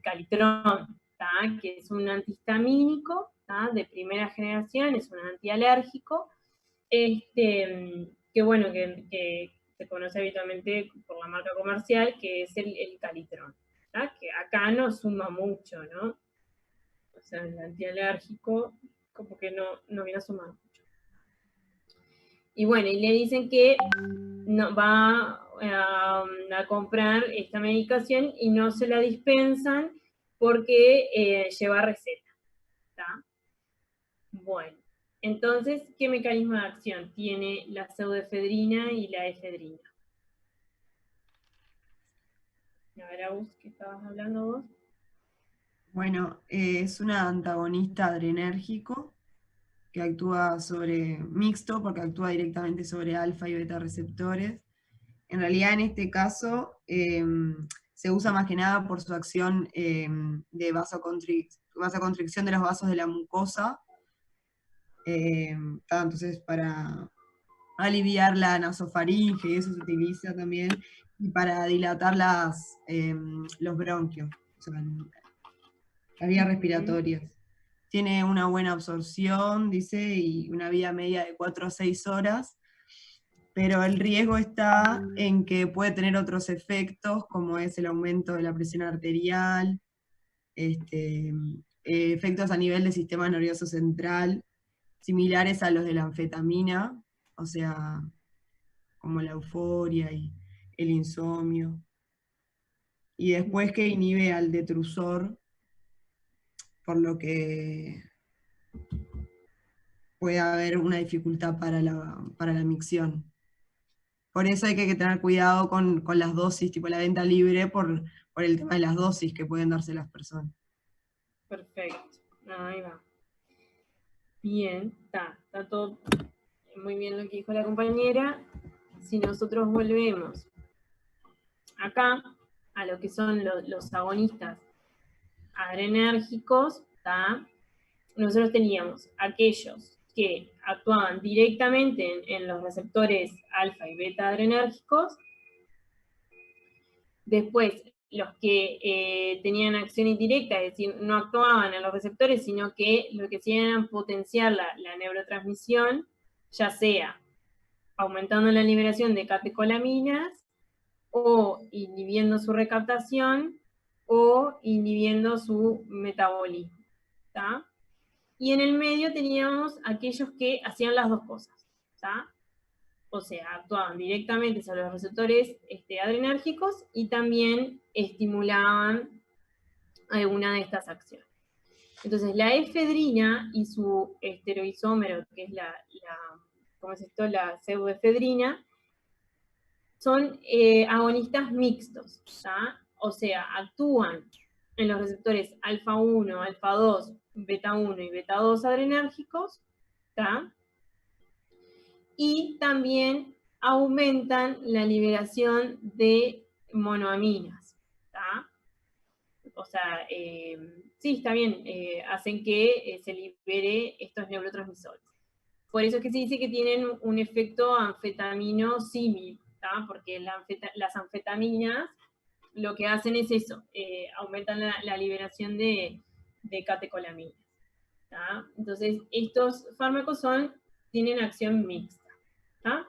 Calitrón, ¿tá? Que es un antihistamínico, ¿tá? De primera generación, es un antialérgico, que bueno, que se conoce habitualmente por la marca comercial, que es el Calitrón, ¿tá? Que acá no suma mucho, ¿no? O sea, el antialérgico como que no viene a sumar mucho. Y bueno, y le dicen que no, va a comprar esta medicación y no se la dispensan porque lleva receta, ¿tá? Bueno, entonces, ¿qué mecanismo de acción tiene la pseudoefedrina y la efedrina? A ver, Agus, ¿qué estabas hablando vos? Bueno, es un antagonista adrenérgico que actúa mixto, porque actúa directamente sobre alfa y beta receptores. En realidad, en este caso, se usa más que nada por su acción de vasoconstricción de los vasos de la mucosa. Entonces, para aliviar la nasofaringe, y eso se utiliza también, y para dilatar los bronquios, o sea, las vías respiratorias. Tiene una buena absorción, dice, y una vida media de 4 a 6 horas, pero el riesgo está en que puede tener otros efectos, como es el aumento de la presión arterial, efectos a nivel del sistema nervioso central, similares a los de la anfetamina, o sea, como la euforia y el insomnio. Y después que inhibe al detrusor, por lo que puede haber una dificultad para la micción. Por eso hay que tener cuidado con las dosis, tipo la venta libre, por el tema de las dosis que pueden darse las personas. Perfecto, ahí va. Bien, está todo muy bien lo que dijo la compañera. Si nosotros volvemos acá a lo que son los agonistas adrenérgicos, ¿tá? Nosotros teníamos aquellos que actuaban directamente en los receptores alfa y beta adrenérgicos, después los que tenían acción indirecta, es decir, no actuaban en los receptores, sino que lo que hacían era potenciar la neurotransmisión, ya sea aumentando la liberación de catecolaminas, o inhibiendo su recaptación, o inhibiendo su metabolismo, ¿tá? Y en el medio teníamos aquellos que hacían las dos cosas, ¿tá? O sea, actuaban directamente sobre los receptores adrenérgicos y también estimulaban alguna de estas acciones. Entonces, la efedrina y su esteroisómero, que es ¿cómo es esto? La pseudoefedrina, son agonistas mixtos, ¿tá? O sea, actúan en los receptores alfa 1, alfa 2, beta 1 y beta 2 adrenérgicos, ¿tá? Y también aumentan la liberación de monoaminas, ¿tá? O sea, sí, está bien, hacen que se libere estos neurotransmisores. Por eso es que se dice que tienen un efecto anfetamino símil, ¿tá? Porque las anfetaminas lo que hacen es eso, aumentan la liberación de catecolaminas, ¿tá? Entonces, estos fármacos tienen acción mixta, ¿tá?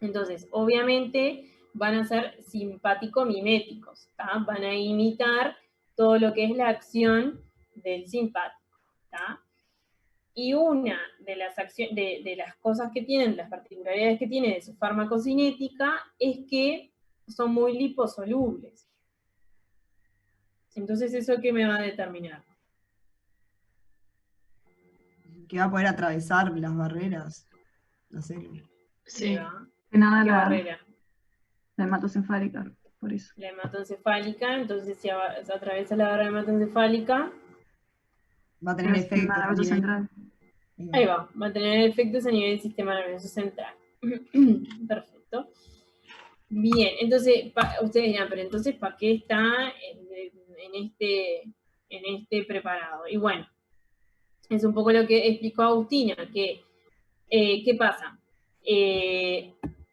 Entonces, obviamente van a ser simpático-miméticos, ¿tá? Van a imitar todo lo que es la acción del simpático, ¿tá? Y una de las, de las cosas que tienen, las particularidades que tiene de su farmacocinética, es que son muy liposolubles. Entonces, ¿eso qué me va a determinar? Que va a poder atravesar las barreras, la célula. Sí. Que nada ¿Qué la barrera? hematoencefálica, por eso. La hematoencefálica, entonces si se atraviesa la barrera hematoencefálica, Va a tener El sistema efectos. nervioso central. ahí va a tener efectos a nivel del sistema nervioso central. Perfecto. Bien, entonces, ustedes dirán, pero entonces, ¿para qué está en este preparado? Y bueno, es un poco lo que explicó Agustina, que, ¿qué pasa?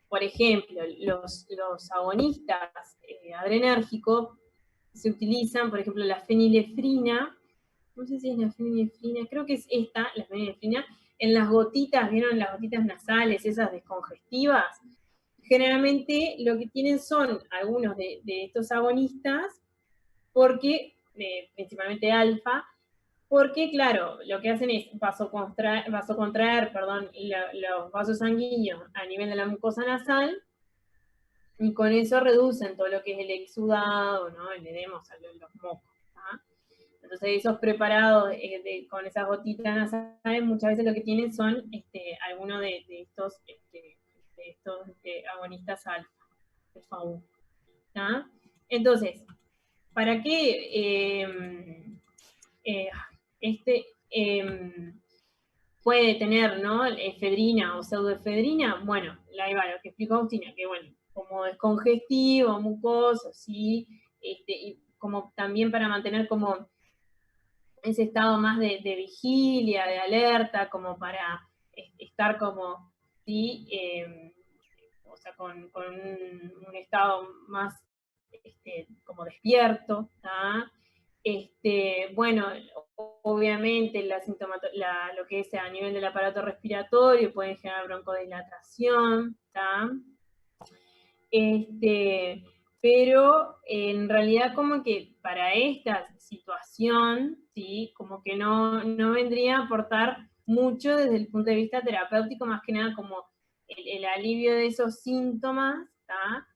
Por ejemplo, los agonistas adrenérgicos se utilizan, por ejemplo, la fenilefrina, no sé si es la fenilefrina, creo que es esta, la fenilefrina, en las gotitas, ¿vieron las gotitas nasales, esas descongestivas? Generalmente lo que tienen son algunos de estos agonistas, porque, principalmente alfa, porque, claro, lo que hacen es vasocontraer, los vasos sanguíneos a nivel de la mucosa nasal, y con eso reducen todo lo que es el exudado, ¿no? El edema, o sea, los mocos, ¿tá? Entonces, esos preparados con esas gotitas nasales, muchas veces lo que tienen son algunos de estos agonistas alfa, alfa 1, ¿tá? Entonces, ¿para qué puede tener, ¿no? Efedrina o pseudoefedrina? Bueno, ahí va lo que explicó Agustina, que bueno, como descongestivo, mucoso, ¿sí? Y como también para mantener como ese estado más de vigilia, de alerta, como para estar como, ¿sí? O sea, con un estado más como despierto, ¿tá? Bueno, obviamente lo que es a nivel del aparato respiratorio pueden generar broncodilatación, ¿tá? Pero en realidad como que para esta situación, ¿sí? Como que no vendría a aportar mucho desde el punto de vista terapéutico, más que nada como el alivio de esos síntomas, ¿tá?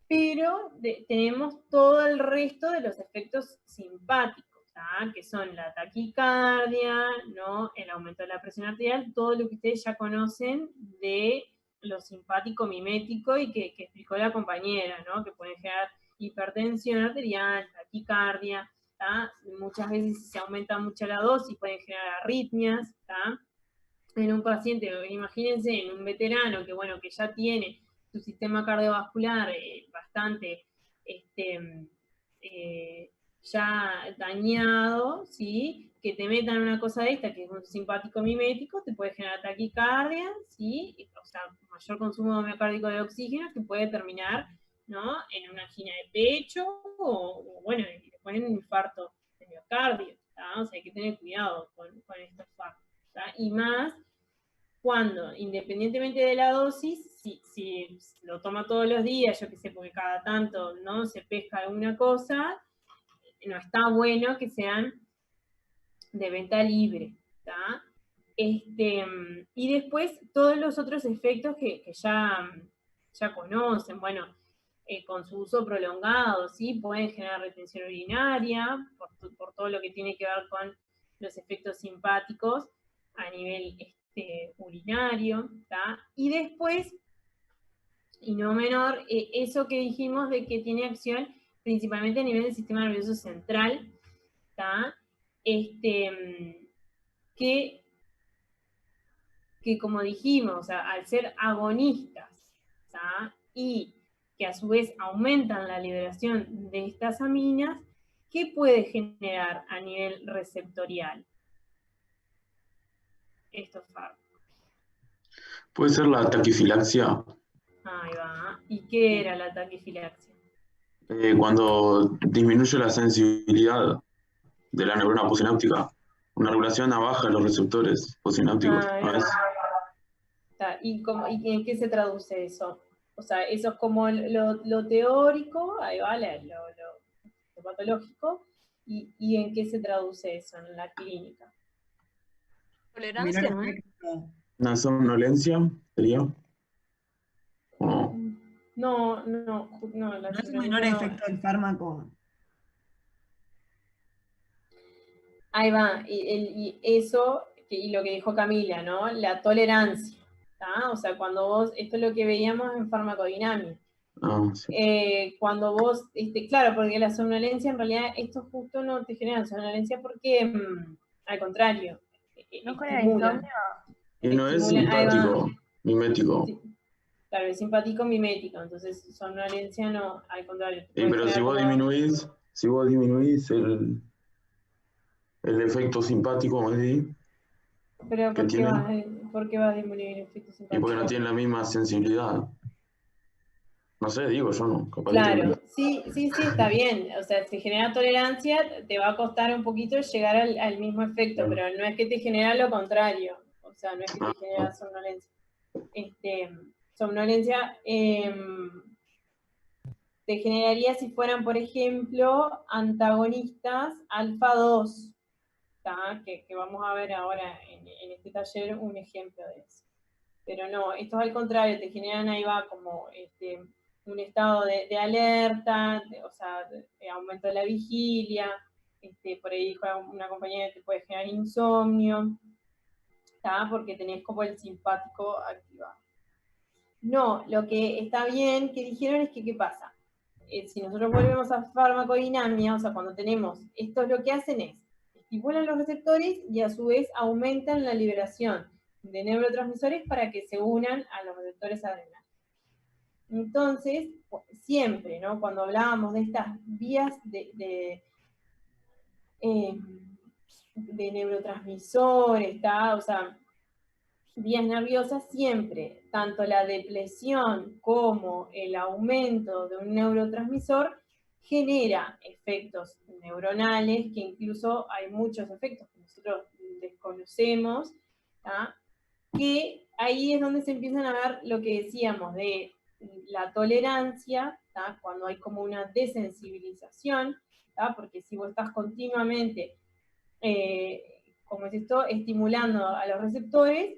Pero tenemos todo el resto de los efectos simpáticos, ¿tá? Que son la taquicardia, ¿no? El aumento de la presión arterial, todo lo que ustedes ya conocen de lo simpático mimético y que explicó la compañera, ¿no? Que pueden generar hipertensión arterial, taquicardia, ¿tá? Muchas veces se aumenta mucho la dosis, pueden generar arritmias, ¿tá? En un paciente, imagínense, en un veterano que, bueno, que ya tiene su sistema cardiovascular bastante ya dañado, ¿sí? Que te metan una cosa de esta, que es un simpático mimético, te puede generar taquicardia, ¿sí? O sea, mayor consumo miocárdico de oxígeno que puede terminar, ¿no? En una angina de pecho o bueno, después en un infarto de miocardio, ¿tá? O sea, hay que tener cuidado con estos fármacos, ¿tá? Y más cuando, independientemente de la dosis, si lo toma todos los días, yo qué sé, porque cada tanto, ¿no? Se pesca alguna cosa, no está bueno que sean de venta libre, ¿tá? Y después todos los otros efectos que ya conocen, bueno, con su uso prolongado, ¿sí? Pueden generar retención urinaria, por todo lo que tiene que ver con los efectos simpáticos a nivel urinario, ¿tá? Y después, y no menor, eso que dijimos de que tiene acción principalmente a nivel del sistema nervioso central, ¿tá? Que como dijimos, o sea, al ser agonistas, ¿tá? Y que a su vez aumentan la liberación de estas aminas, ¿qué puede generar a nivel receptorial estos fármacos? Puede ser la taquifilaxia, Ahí va. ¿Y qué era la taquifilaxia? cuando disminuye la sensibilidad de la neurona posináptica, una regulación baja de los receptores posinápticos. Ahí ¿No va. es? ¿Y en qué se traduce eso? O sea, eso es como lo teórico, ahí va, lo patológico, y en qué se traduce eso en la clínica. Tolerancia, Menor ¿no es? efecto. Una somnolencia sería. ¿O No, la ¿No es un menor somnolencia no. efecto del fármaco? Ahí va, y eso, y lo que dijo Camila, ¿no? La tolerancia, ¿tá? O sea, cuando vos, esto es lo que veíamos en farmacodinámica. no? Sí. Cuando vos, claro, porque la somnolencia en realidad, esto justo no te genera somnolencia porque, al contrario, ¿No con el estimula. insomnio? Y no es Estimula, ahí va. simpático, mimético. Sí, claro, es simpático mimético, entonces somnolencia no, al contrario. te Y puede pero si generar vos como- disminuís el efecto simpático, ¿me decís? Pero ¿Qué ¿por qué tiene? vas a disminuir el efecto Y simpático? porque no tiene la misma sensibilidad. No sé, digo yo, ¿no? Capaz que Claro, tiene. sí, está bien. O sea, si genera tolerancia, te va a costar un poquito llegar al mismo efecto, pero no es que te genera lo contrario. O sea, no es que te genera somnolencia. Somnolencia te generaría si fueran, por ejemplo, antagonistas alfa 2, ¿tá? Que vamos a ver ahora en este taller un ejemplo de eso. Pero no, esto es al contrario, te generan ahí va como un estado de alerta, o sea, de aumento de la vigilia, por ahí dijo una compañera que te puede generar insomnio, ¿tá? Porque tenés como el simpático activado. No, lo que está bien que dijeron es que, ¿qué pasa? Si nosotros volvemos a farmacodinamia, o sea, cuando tenemos, estos lo que hacen es, estimulan los receptores y a su vez aumentan la liberación de neurotransmisores para que se unan a los receptores adrenales. Entonces, siempre, ¿no? Cuando hablábamos de estas vías de neurotransmisores, ¿tá? O sea, vías nerviosas, siempre, tanto la depresión como el aumento de un neurotransmisor genera efectos neuronales, que incluso hay muchos efectos que nosotros desconocemos, ¿tá? Que ahí es donde se empiezan a ver lo que decíamos de la tolerancia, ¿tá? Cuando hay como una desensibilización, ¿tá? Porque si vos estás continuamente, como es esto, estimulando a los receptores,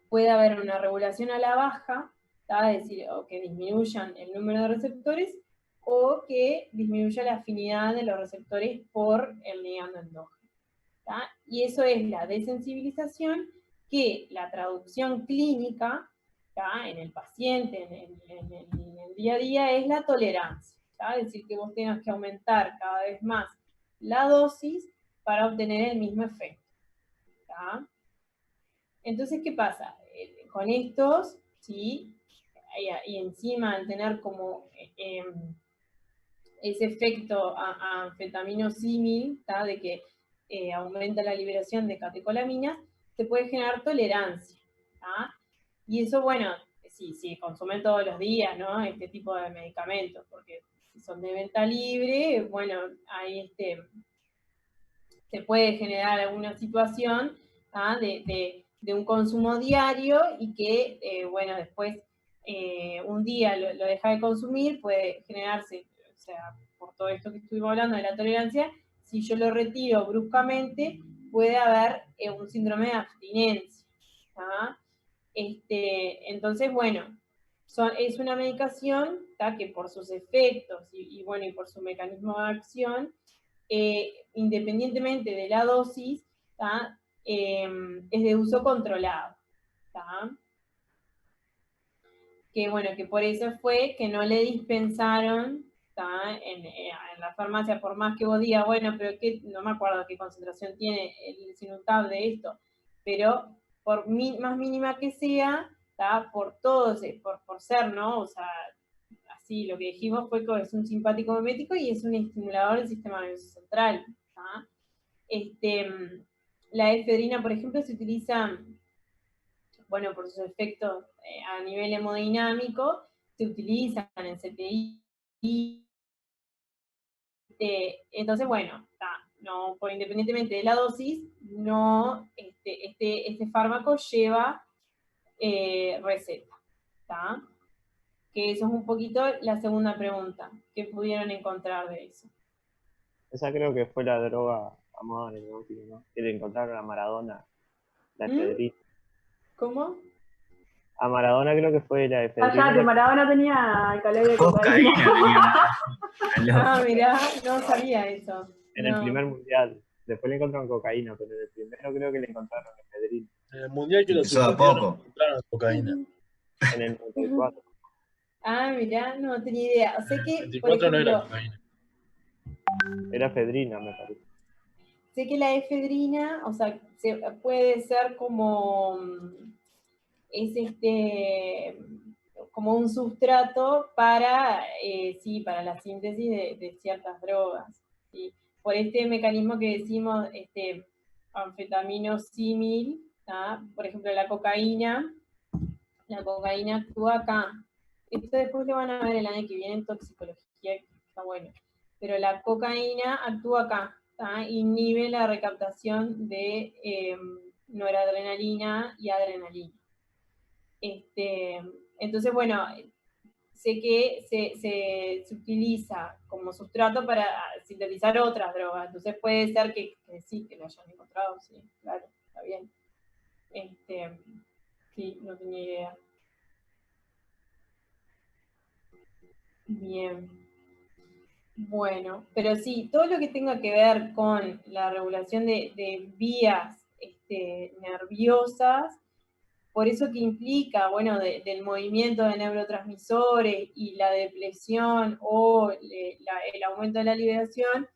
puede haber una regulación a la baja, ¿tá? Es decir, o que disminuyan el número de receptores, o que disminuya la afinidad de los receptores por el ligando endógeno, ¿tá? Y eso es la desensibilización, que la traducción clínica, ¿tá? En el paciente, en el día a día, es la tolerancia, ¿tá? Es decir, que vos tengas que aumentar cada vez más la dosis para obtener el mismo efecto, ¿tá? Entonces, ¿qué pasa? Con estos, ¿sí? Y encima al tener como ese efecto a anfetamino-símil, ¿tá? De que aumenta la liberación de catecolaminas, se puede generar tolerancia, ¿tá? Y eso, bueno, si consumen todos los días, ¿no? Este tipo de medicamentos, porque si son de venta libre, bueno, ahí se puede generar alguna situación, ¿tá? De un consumo diario y que, bueno, después un día lo deja de consumir, puede generarse, o sea, por todo esto que estuvimos hablando de la tolerancia, si yo lo retiro bruscamente, puede haber un síndrome de abstinencia, ¿tá? Entonces, bueno, es una medicación, ¿tá? Que por sus efectos y bueno, y por su mecanismo de acción, independientemente de la dosis, ¿tá? Es de uso controlado, ¿tá? Que bueno, que por eso fue que no le dispensaron, ¿tá? En la farmacia, por más que vos digas, bueno, pero no me acuerdo qué concentración tiene el Sinutab de esto, pero por más mínima que sea, ¿tá? Por todo, por ser, ¿no? O sea, así lo que dijimos fue que es un simpático mimético y es un estimulador del sistema nervioso central, ¿tá? La efedrina, por ejemplo, se utiliza, bueno, por sus efectos a nivel hemodinámico, se utilizan en CTI. Entonces, bueno, no, independientemente de la dosis, no, este fármaco lleva receta, ¿tá? Que eso es un poquito la segunda pregunta, ¿qué pudieron encontrar de eso? Esa creo que fue la droga a moda anecdótica, ¿no? Que le encontraron a Maradona, la efedrina. ¿Cómo? A Maradona creo que fue la efedrina. Allá, que Maradona tenía caloide de cocaína. Mirá, no sabía eso. En el primer mundial. Después le encontraron cocaína, pero en el primero creo que le encontraron efedrina. En el mundial que lo Eso da suspendieron, poco. encontraron cocaína. En el 94. Mirá, no tenía idea. O sea que, El por 24 no era ejemplo, cocaína. Era efedrina, me parece. sé que la efedrina, o sea, puede ser como, como un sustrato para, para la síntesis de ciertas drogas, ¿sí? Por este mecanismo que decimos, anfetamino-símil, por ejemplo, la cocaína actúa acá. Esto después lo van a ver el año que viene en toxicología, que está bueno. Pero la cocaína actúa acá, inhibe la recaptación de noradrenalina y adrenalina. Entonces, bueno, sé que se utiliza como sustrato para sintetizar otras drogas. Entonces puede ser que sí, que lo hayan encontrado, sí, claro, está bien. Sí, no tenía idea. Bien. Bueno, pero sí, todo lo que tenga que ver con la regulación de vías nerviosas, por eso que implica, bueno, del movimiento de neurotransmisores y la depresión o el aumento de la liberación,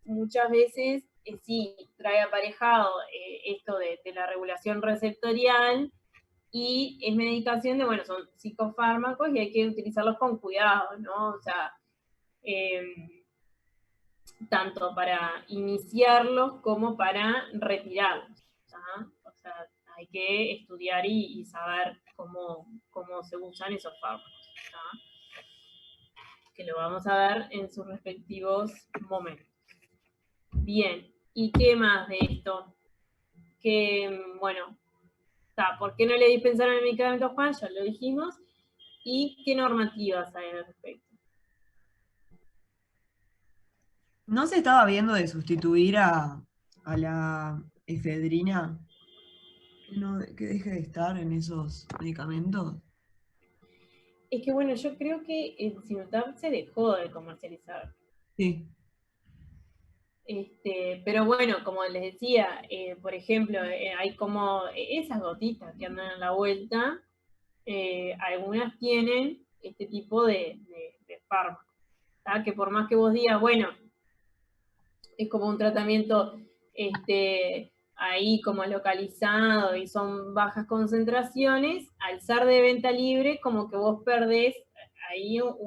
muchas veces sí trae aparejado esto de la regulación receptorial y es medicación de, bueno, son psicofármacos y hay que utilizarlos con cuidado, ¿no? O sea, tanto para iniciarlos como para retirarlos, ¿tá? O sea, hay que estudiar y saber cómo se usan esos fármacos, ¿tá? Que lo vamos a ver en sus respectivos momentos. Bien, ¿y qué más de esto? Que, bueno, ¿por qué no le dispensaron el medicamento a Juan? Ya lo dijimos. ¿Y qué normativas hay al respecto? ¿No se estaba viendo de sustituir a la efedrina? Que deje de estar en esos medicamentos. Es que bueno, yo creo que el Sinutab se dejó de comercializar. Sí. Pero bueno, como les decía, por ejemplo, hay como esas gotitas que andan a la vuelta, algunas tienen este tipo de fármacos, ¿tá? Que por más que vos digas, bueno, es como un tratamiento ahí como localizado y son bajas concentraciones, al ser de venta libre, como que vos perdés ahí o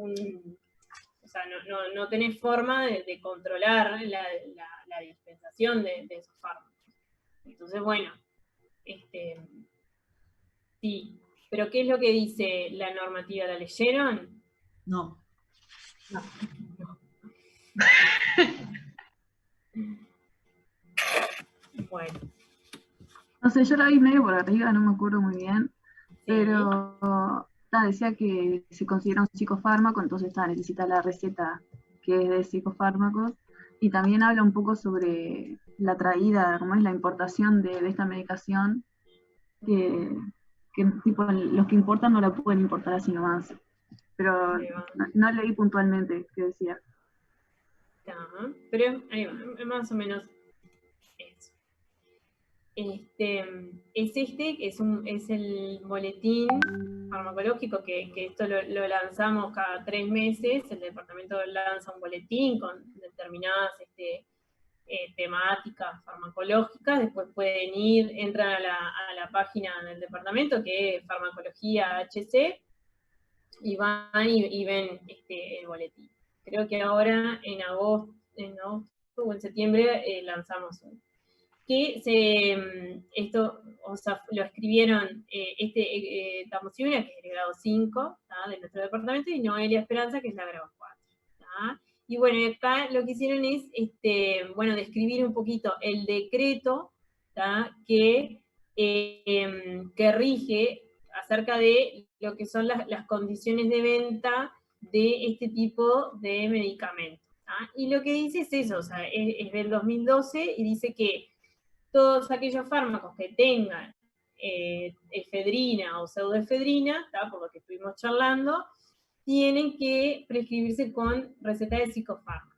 sea, no tenés forma de controlar la dispensación de esos fármacos. Entonces, bueno, sí. ¿Pero qué es lo que dice la normativa? ¿La leyeron? No. No. Bueno. No sé, yo la vi medio por arriba, no me acuerdo muy bien, pero decía que se considera un psicofármaco, entonces necesita la receta que es de psicofármacos, y también habla un poco sobre la traída, cómo es la importación de esta medicación, que que tipo, los que importan no la pueden importar así nomás. Pero Ahí va. no leí puntualmente qué decía. Está, pero ahí va, más o menos eso. Es el boletín farmacológico que esto lo lanzamos cada 3 meses. El departamento lanza un boletín con determinadas temáticas farmacológicas. Después pueden entran a la página del departamento, que es Farmacología HC, y van y ven el boletín. Creo que ahora en agosto o en septiembre lanzamos uno. Que lo escribieron Tamusiuna, que es el grado 5 de nuestro departamento, y Noelia Esperanza, que es la grado 4. ¿tá? Y bueno, acá lo que hicieron es describir un poquito el decreto que rige acerca de lo que son las condiciones de venta de este tipo de medicamentos. Y lo que dice es eso, o sea, es del 2012, y dice que todos aquellos fármacos que tengan efedrina o pseudoefedrina, por lo que estuvimos charlando, tienen que prescribirse con receta de psicofármaco.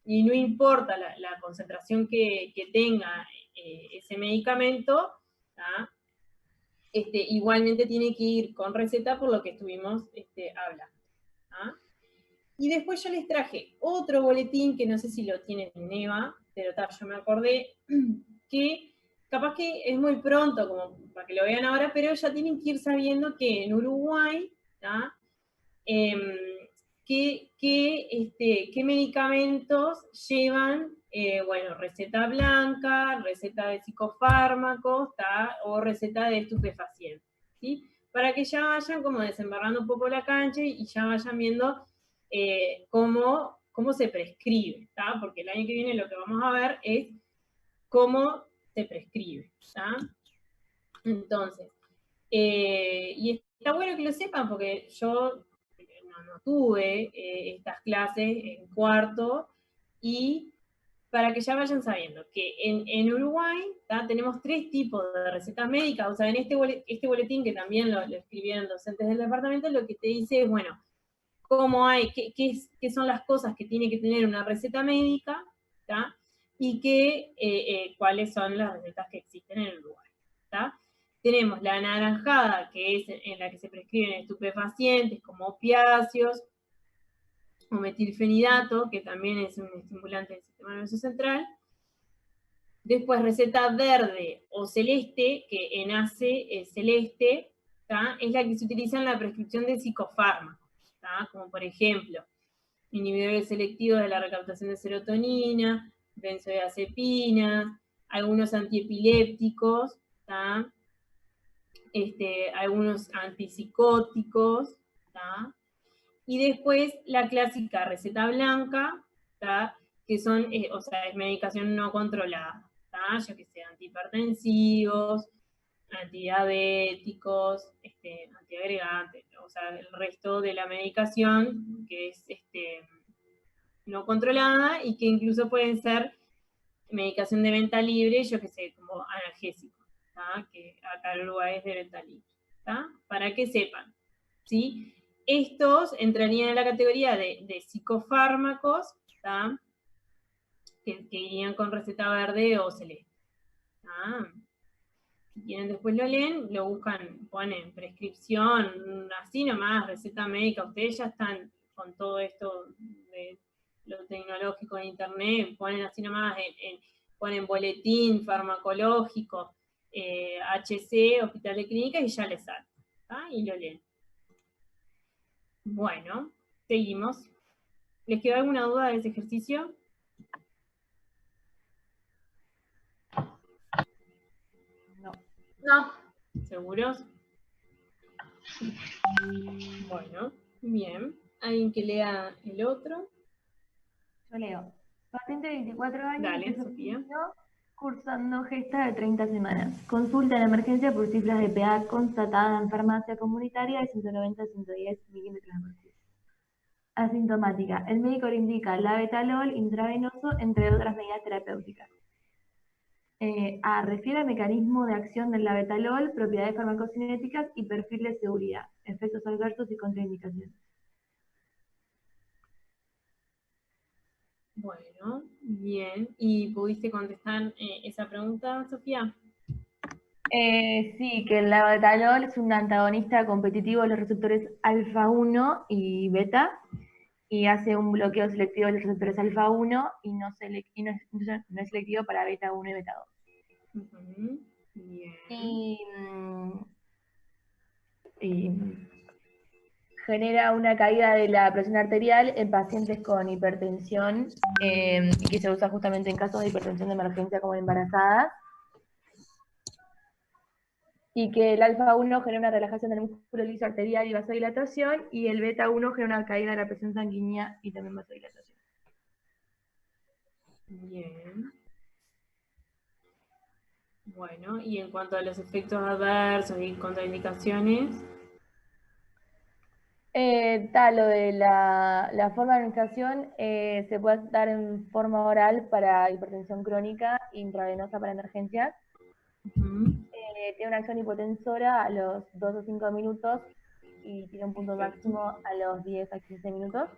Y no importa la concentración que tenga ese medicamento, igualmente tiene que ir con receta, por lo que estuvimos hablando. Y después yo les traje otro boletín, que no sé si lo tienen en Eva, pero yo me acordé, que capaz que es muy pronto como para que lo vean ahora, pero ya tienen que ir sabiendo que en Uruguay, qué medicamentos llevan, receta blanca, receta de psicofármacos, o receta de estupefacientes, ¿sí? Para que ya vayan como desembarrando un poco la cancha y ya vayan viendo cómo se prescribe, porque el año que viene lo que vamos a ver es cómo se prescribe. Entonces, y está bueno que lo sepan, porque yo no tuve estas clases en cuarto, y para que ya vayan sabiendo que en Uruguay tenemos 3 tipos de recetas médicas. O sea, en este boletín, que también lo escribieron docentes del departamento, lo que te dice es, cómo qué son las cosas que tiene que tener una receta médica, y cuáles son las recetas que existen en el Uruguay. Tenemos la anaranjada, que es en la que se prescriben estupefacientes como opiáceos o metilfenidato, que también es un estimulante del sistema nervioso central. Después receta verde o celeste, que en ACE es celeste, es la que se utiliza en la prescripción de psicofármacos, como por ejemplo, inhibidores selectivos de la recaptación de serotonina, benzodiazepinas, algunos antiepilépticos, algunos antipsicóticos, y después la clásica receta blanca, que son, es medicación no controlada, yo que sé, antihipertensivos, antidiabéticos, antiagregantes, o sea, el resto de la medicación que es no controlada, y que incluso pueden ser medicación de venta libre, yo que sé, como analgésicos, que acá en Uruguay es de venta libre, para que sepan, ¿sí? Estos entrarían en la categoría de psicofármacos, que irían con receta verde o celeste. Si quieren después lo leen, lo buscan, ponen prescripción, así nomás, receta médica, ustedes ya están con todo esto de lo tecnológico de internet, ponen así nomás, ponen boletín farmacológico, HC, Hospital de Clínicas, y ya les sale, y lo leen. Bueno, seguimos. ¿Les quedó alguna duda de ese ejercicio? No. ¿Seguros? Bueno, bien. ¿Alguien que lea el otro? Yo leo. Paciente de 24 años, Dale, Sofía. Cursando gesta de 30 semanas. Consulta en emergencia por cifras de PA constatada en farmacia comunitaria de 190 a 110 milímetros de mercurio. Asintomática. El médico le indica labetalol intravenoso, entre otras medidas terapéuticas. A. Refiere al mecanismo de acción del labetalol, propiedades farmacocinéticas y perfil de seguridad, efectos adversos y contraindicaciones. Bueno, bien. ¿Y pudiste contestar esa pregunta, Sofía? Sí, que el labetalol es un antagonista competitivo de los receptores alfa 1 y beta, y hace un bloqueo selectivo de los receptores alfa 1 y no es selectivo para beta 1 y beta 2. Bien. Y genera una caída de la presión arterial en pacientes con hipertensión, y que se usa justamente en casos de hipertensión de emergencia como en embarazadas. Y que el alfa 1 genera una relajación del músculo liso arterial y vasodilatación, y el beta 1 genera una caída de la presión sanguínea y también vasodilatación. Bien. Bueno, y en cuanto a los efectos adversos y contraindicaciones. Lo de la forma de administración se puede dar en forma oral para hipertensión crónica, intravenosa para emergencias. Tiene una acción hipotensora a los 2 o 5 minutos y tiene un punto máximo a los 10 a 15 minutos.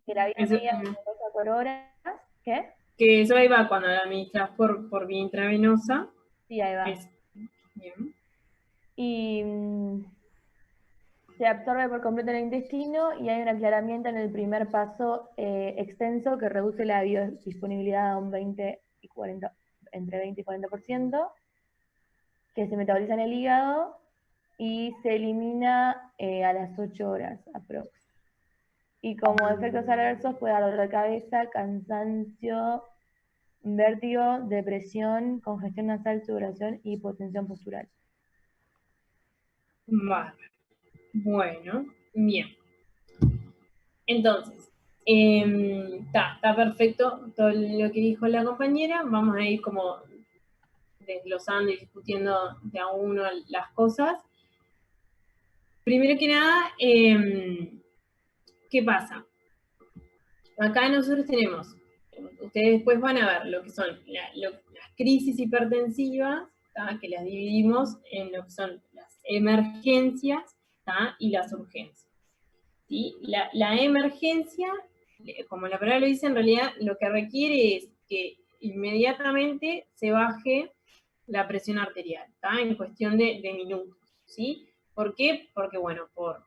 Que la vía media es 2 por hora. ¿Qué? Que eso ahí va cuando la administras por vía intravenosa. Sí, ahí va. Bien. Y se absorbe por completo en el intestino, y hay un aclaramiento en el primer paso extenso que reduce la biodisponibilidad a un 20 y 40, entre 20 y 40%, que se metaboliza en el hígado y se elimina a las 8 horas aprox. Y como efectos adversos puede dar dolor de cabeza, cansancio, vértigo, depresión, congestión nasal, sudoración y hipotensión postural. Vale. Bueno, bien. Entonces, está perfecto todo lo que dijo la compañera. Vamos a ir como desglosando y discutiendo de a uno las cosas. Primero que nada, ¿qué pasa? Acá nosotros tenemos, ustedes después van a ver lo que son las crisis hipertensivas, ¿tá? Que las dividimos en lo que son las emergencias, ¿tá? Y las urgencias. ¿Sí? La emergencia, como la palabra lo dice, en realidad lo que requiere es que inmediatamente se baje la presión arterial, ¿tá? En cuestión de minutos, ¿sí? ¿Por qué? Porque, bueno, por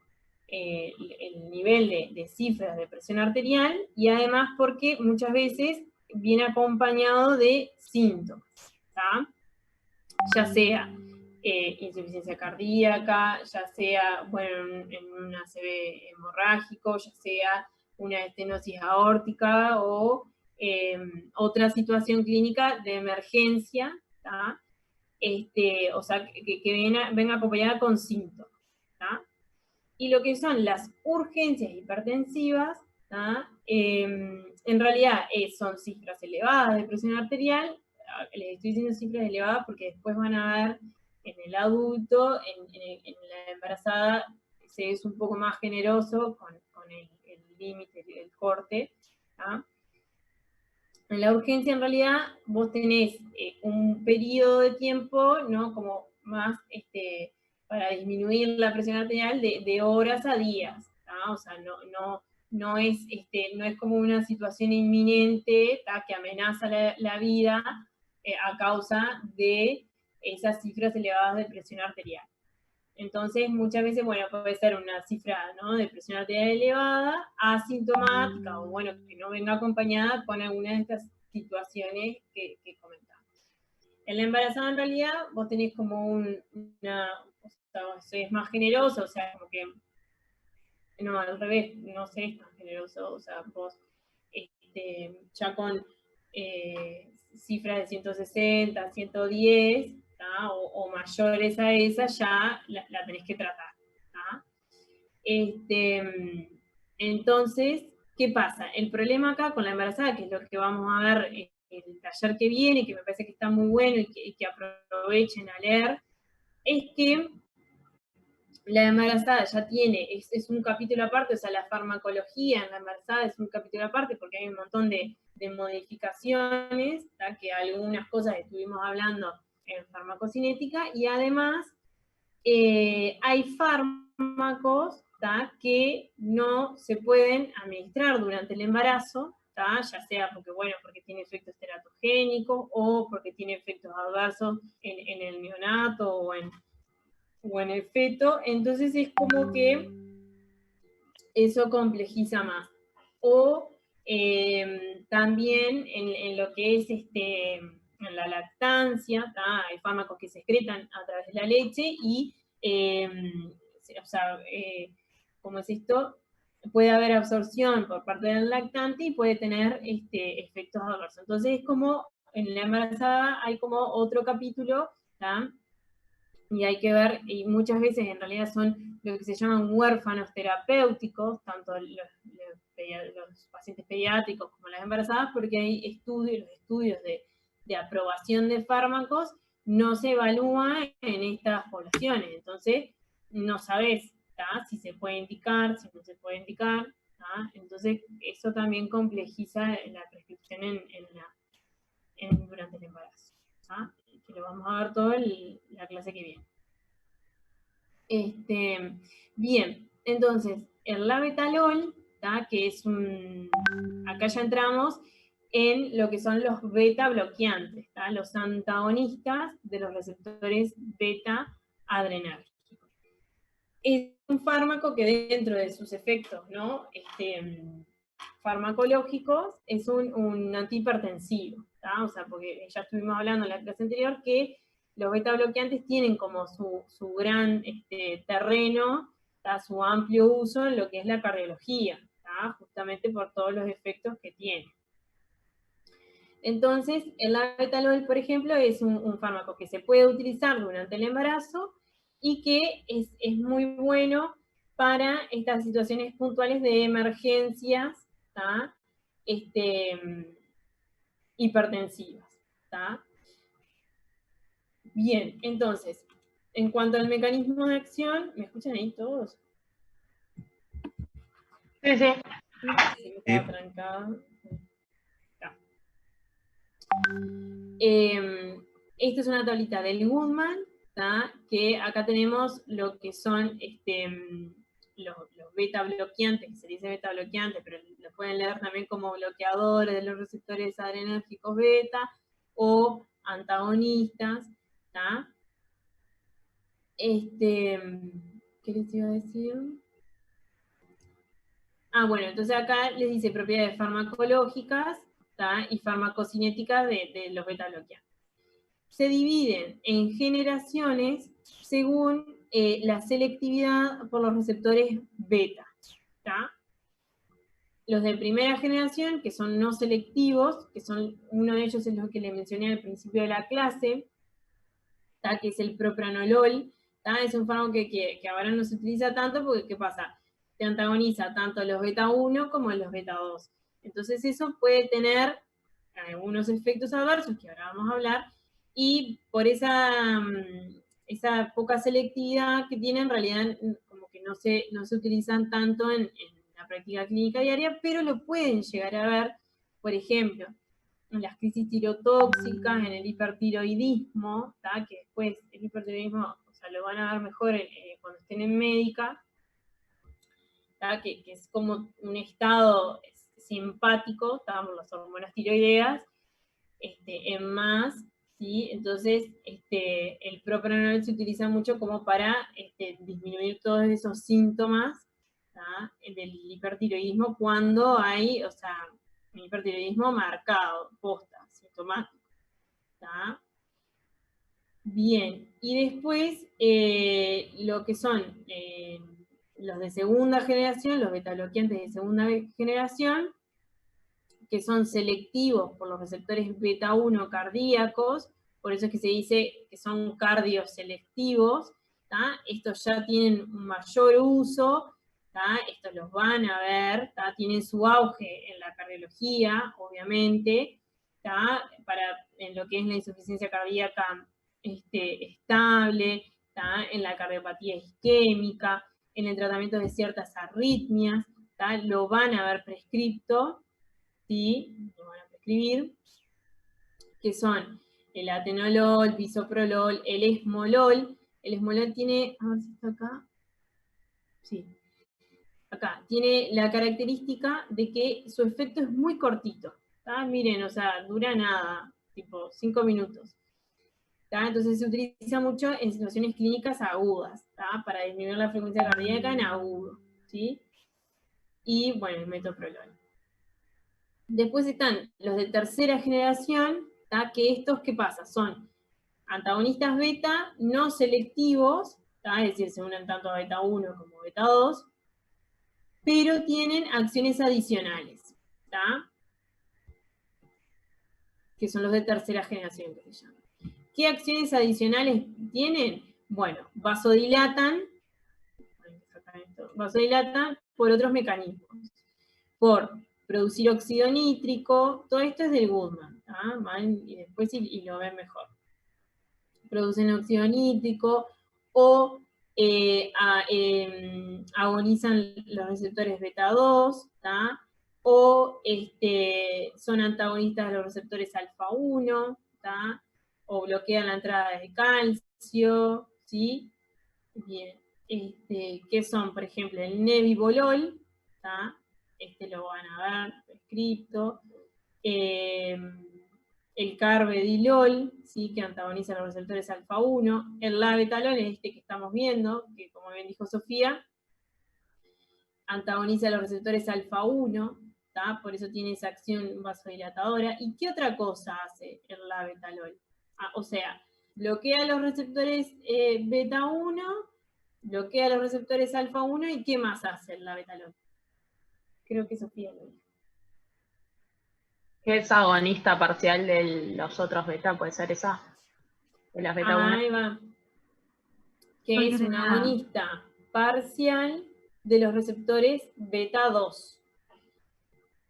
el nivel de cifras de presión arterial, y además porque muchas veces viene acompañado de síntomas, ¿tá? Ya sea insuficiencia cardíaca, ya sea, bueno, en un ACV hemorrágico, ya sea una estenosis aórtica o otra situación clínica de emergencia, ¿tá? O sea, que venga acompañada con síntomas, ¿tá? Y lo que son las urgencias hipertensivas, ¿tá? En realidad son cifras elevadas de presión arterial. Les estoy diciendo cifras elevadas porque después van a ver en el adulto, en la embarazada, se es un poco más generoso con el límite, el corte, ¿tá? En la urgencia, en realidad, vos tenés un periodo de tiempo, ¿no? Como más para disminuir la presión arterial de horas a días, ¿tá? O sea, no es como una situación inminente, ¿tá? Que amenaza la vida a causa de esas cifras elevadas de presión arterial. Entonces, muchas veces, bueno, puede ser una cifra, ¿no? De presión arterial elevada, asintomática, o bueno, que no venga acompañada con alguna de estas situaciones que comentamos. En la embarazada, en realidad, vos tenés como o sea, es más generoso, o sea, como que, no, al revés, no sé, es tan generoso, o sea, vos, ya con cifras de 160, 110, o mayores a esa, ya la tenés que tratar, ¿tá? Entonces, ¿qué pasa? El problema acá con la embarazada, que es lo que vamos a ver en el taller que viene, que me parece que está muy bueno y que aprovechen a leer, es que la embarazada ya tiene, es un capítulo aparte, o sea, la farmacología en la embarazada es un capítulo aparte, porque hay un montón de modificaciones, que algunas cosas estuvimos hablando en farmacocinética, y además hay fármacos que no se pueden administrar durante el embarazo, ya sea porque tiene efectos teratogénicos o porque tiene efectos adversos en el neonato o en el feto. Entonces es como que eso complejiza más. O también en lo que es en la lactancia, hay fármacos que se excretan a través de la leche y, ¿cómo es esto? Puede haber absorción por parte del lactante y puede tener efectos adversos. Entonces es como, en la embarazada hay como otro capítulo, y hay que ver, y muchas veces en realidad son lo que se llaman huérfanos terapéuticos, tanto los pacientes pediátricos como las embarazadas, porque hay estudios de aprobación de fármacos no se evalúa en estas poblaciones, entonces no sabes si se puede indicar, si no se puede indicar, entonces eso también complejiza la prescripción durante el embarazo, que lo vamos a ver todo en la clase que viene. Bien, entonces, el labetalol, que es acá ya entramos en lo que son los beta bloqueantes, los antagonistas de los receptores beta adrenérgicos. Es un fármaco que dentro de sus efectos farmacológicos es un antihipertensivo, o sea, porque ya estuvimos hablando en la clase anterior que los beta bloqueantes tienen como su gran terreno, su amplio uso en lo que es la cardiología, justamente por todos los efectos que tiene. Entonces, el labetalol, por ejemplo, es un fármaco que se puede utilizar durante el embarazo y que es muy bueno para estas situaciones puntuales de emergencias hipertensivas. Bien, entonces, en cuanto al mecanismo de acción, ¿me escuchan ahí todos? Sí. Se me estaba trancado. Esta es una tablita del Goodman, que acá tenemos lo que son los beta bloqueantes, que se dice beta bloqueantes, pero lo pueden leer también como bloqueadores de los receptores adrenérgicos beta o antagonistas. ¿Qué les iba a decir? Bueno, entonces acá les dice propiedades farmacológicas y farmacocinéticas de los beta bloqueantes. Se dividen en generaciones según la selectividad por los receptores beta. Los de primera generación, que son no selectivos, que son, uno de ellos es lo que le mencioné al principio de la clase, que es el propranolol. Es un fármaco que ahora no se utiliza tanto porque, ¿qué pasa? Te antagoniza tanto los beta 1 como los beta 2. Entonces eso puede tener algunos efectos adversos que ahora vamos a hablar, y por esa poca selectividad que tiene, en realidad como que no se utilizan tanto en la práctica clínica diaria, pero lo pueden llegar a ver, por ejemplo, en las crisis tirotóxicas, en el hipertiroidismo, que después el hipertiroidismo, lo van a ver mejor cuando estén en médica, que es como un estado simpático, por las hormonas tiroideas, en más, ¿sí? Entonces el propranolol se utiliza mucho como para disminuir todos esos síntomas del hipertiroidismo cuando hay, un hipertiroidismo marcado, posta, sintomático. Bien, y después lo que son los de segunda generación, los beta bloqueantes de segunda generación, que son selectivos por los receptores beta 1 cardíacos, por eso es que se dice que son cardioselectivos. Estos ya tienen un mayor uso, estos los van a ver, tienen su auge en la cardiología, obviamente, en lo que es la insuficiencia cardíaca estable, en la cardiopatía isquémica, en el tratamiento de ciertas arritmias, lo van a ver prescripto, ¿sí? Lo van a escribir, que son el atenolol, bisoprolol, el esmolol. El esmolol tiene, a ver si está acá, sí, acá, tiene la característica de que su efecto es muy cortito, ¿tá? Miren, o sea, dura nada, tipo 5 minutos. ¿Tá? Entonces se utiliza mucho en situaciones clínicas agudas, ¿tá? Para disminuir la frecuencia cardíaca en agudo, ¿sí? Y, bueno, el metoprolol. Después están los de tercera generación, ¿tá? Que estos, ¿qué pasa? Son antagonistas beta no selectivos, ¿tá? Es decir, se unen tanto a beta 1 como beta 2, pero tienen acciones adicionales, ¿tá? Que son los de tercera generación, que se llaman. ¿Qué acciones adicionales tienen? Bueno, vasodilatan por otros mecanismos. Por producir óxido nítrico, todo esto es del Goodman, ¿tá? Y después y lo ven mejor. Producen óxido nítrico o agonizan los receptores beta 2, ¿tá? O son antagonistas de los receptores alfa 1, ¿tá? O bloquean la entrada de calcio, ¿sí? Bien. ¿Qué son? Por ejemplo, el nebivolol, ¿tá? Lo van a ver escrito. El carbedilol, ¿sí? Que antagoniza los receptores alfa 1. El labetalol es que estamos viendo, que como bien dijo Sofía, antagoniza los receptores alfa 1, ¿tá? Por eso tiene esa acción vasodilatadora. ¿Y qué otra cosa hace el labetalol? O sea, bloquea los receptores beta 1, bloquea los receptores alfa 1, ¿y qué más hace el labetalol? Creo que Sofía lo dijo. ¿Qué es agonista parcial de los otros beta? ¿Puede ser esa? De las beta 1. Ahí va. Que es un agonista parcial de los receptores beta 2.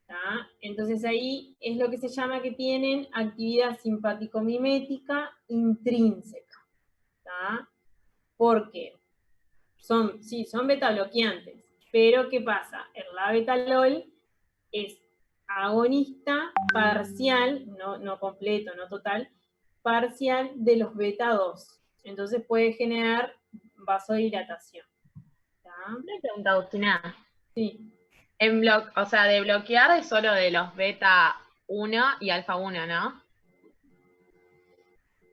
¿Tá? Entonces ahí es lo que se llama que tienen actividad simpático-mimética intrínseca. ¿Tá? Porque son beta bloqueantes, pero ¿qué pasa? El labetalol es agonista parcial, no completo, no total, parcial de los beta 2. Entonces puede generar vasodilatación. ¿Tá? Una pregunta, Agustina. Sí. O sea, de bloquear es solo de los beta 1 y alfa 1, ¿no?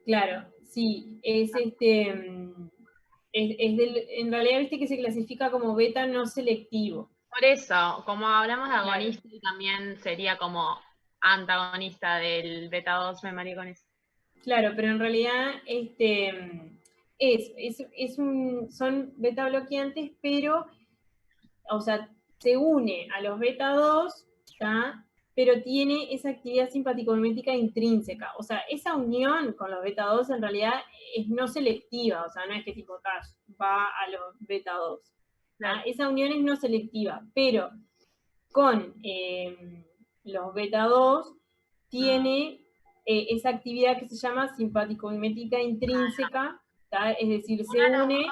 Claro, sí, es en realidad viste que se clasifica como beta no selectivo. Por eso, como hablamos de Claro. agonista, también sería como antagonista del beta 2, me mareé con eso. Claro, pero en realidad son beta bloqueantes, pero, o sea, se une a los beta 2, ¿tá? Pero tiene esa actividad simpático-mimética intrínseca. O sea, esa unión con los beta 2 en realidad es no selectiva, o sea, no es que tipo va a los beta 2. Claro. Esa unión es no selectiva, pero con los beta 2 tiene esa actividad que se llama simpático-mimética intrínseca, ¿tá? Es decir, se une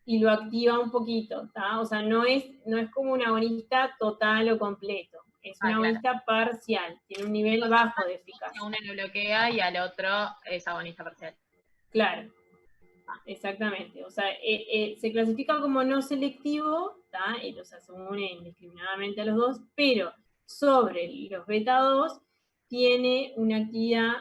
y lo activa un poquito, ¿tá? O sea, no es como un agonista total o completo, es un agonista parcial, tiene un nivel bajo de eficacia. A uno lo bloquea y al otro es agonista parcial. Claro, exactamente. O sea, se clasifica como no selectivo, ¿tá? O sea, se une indiscriminadamente a los dos, pero sobre los beta 2 tiene una actividad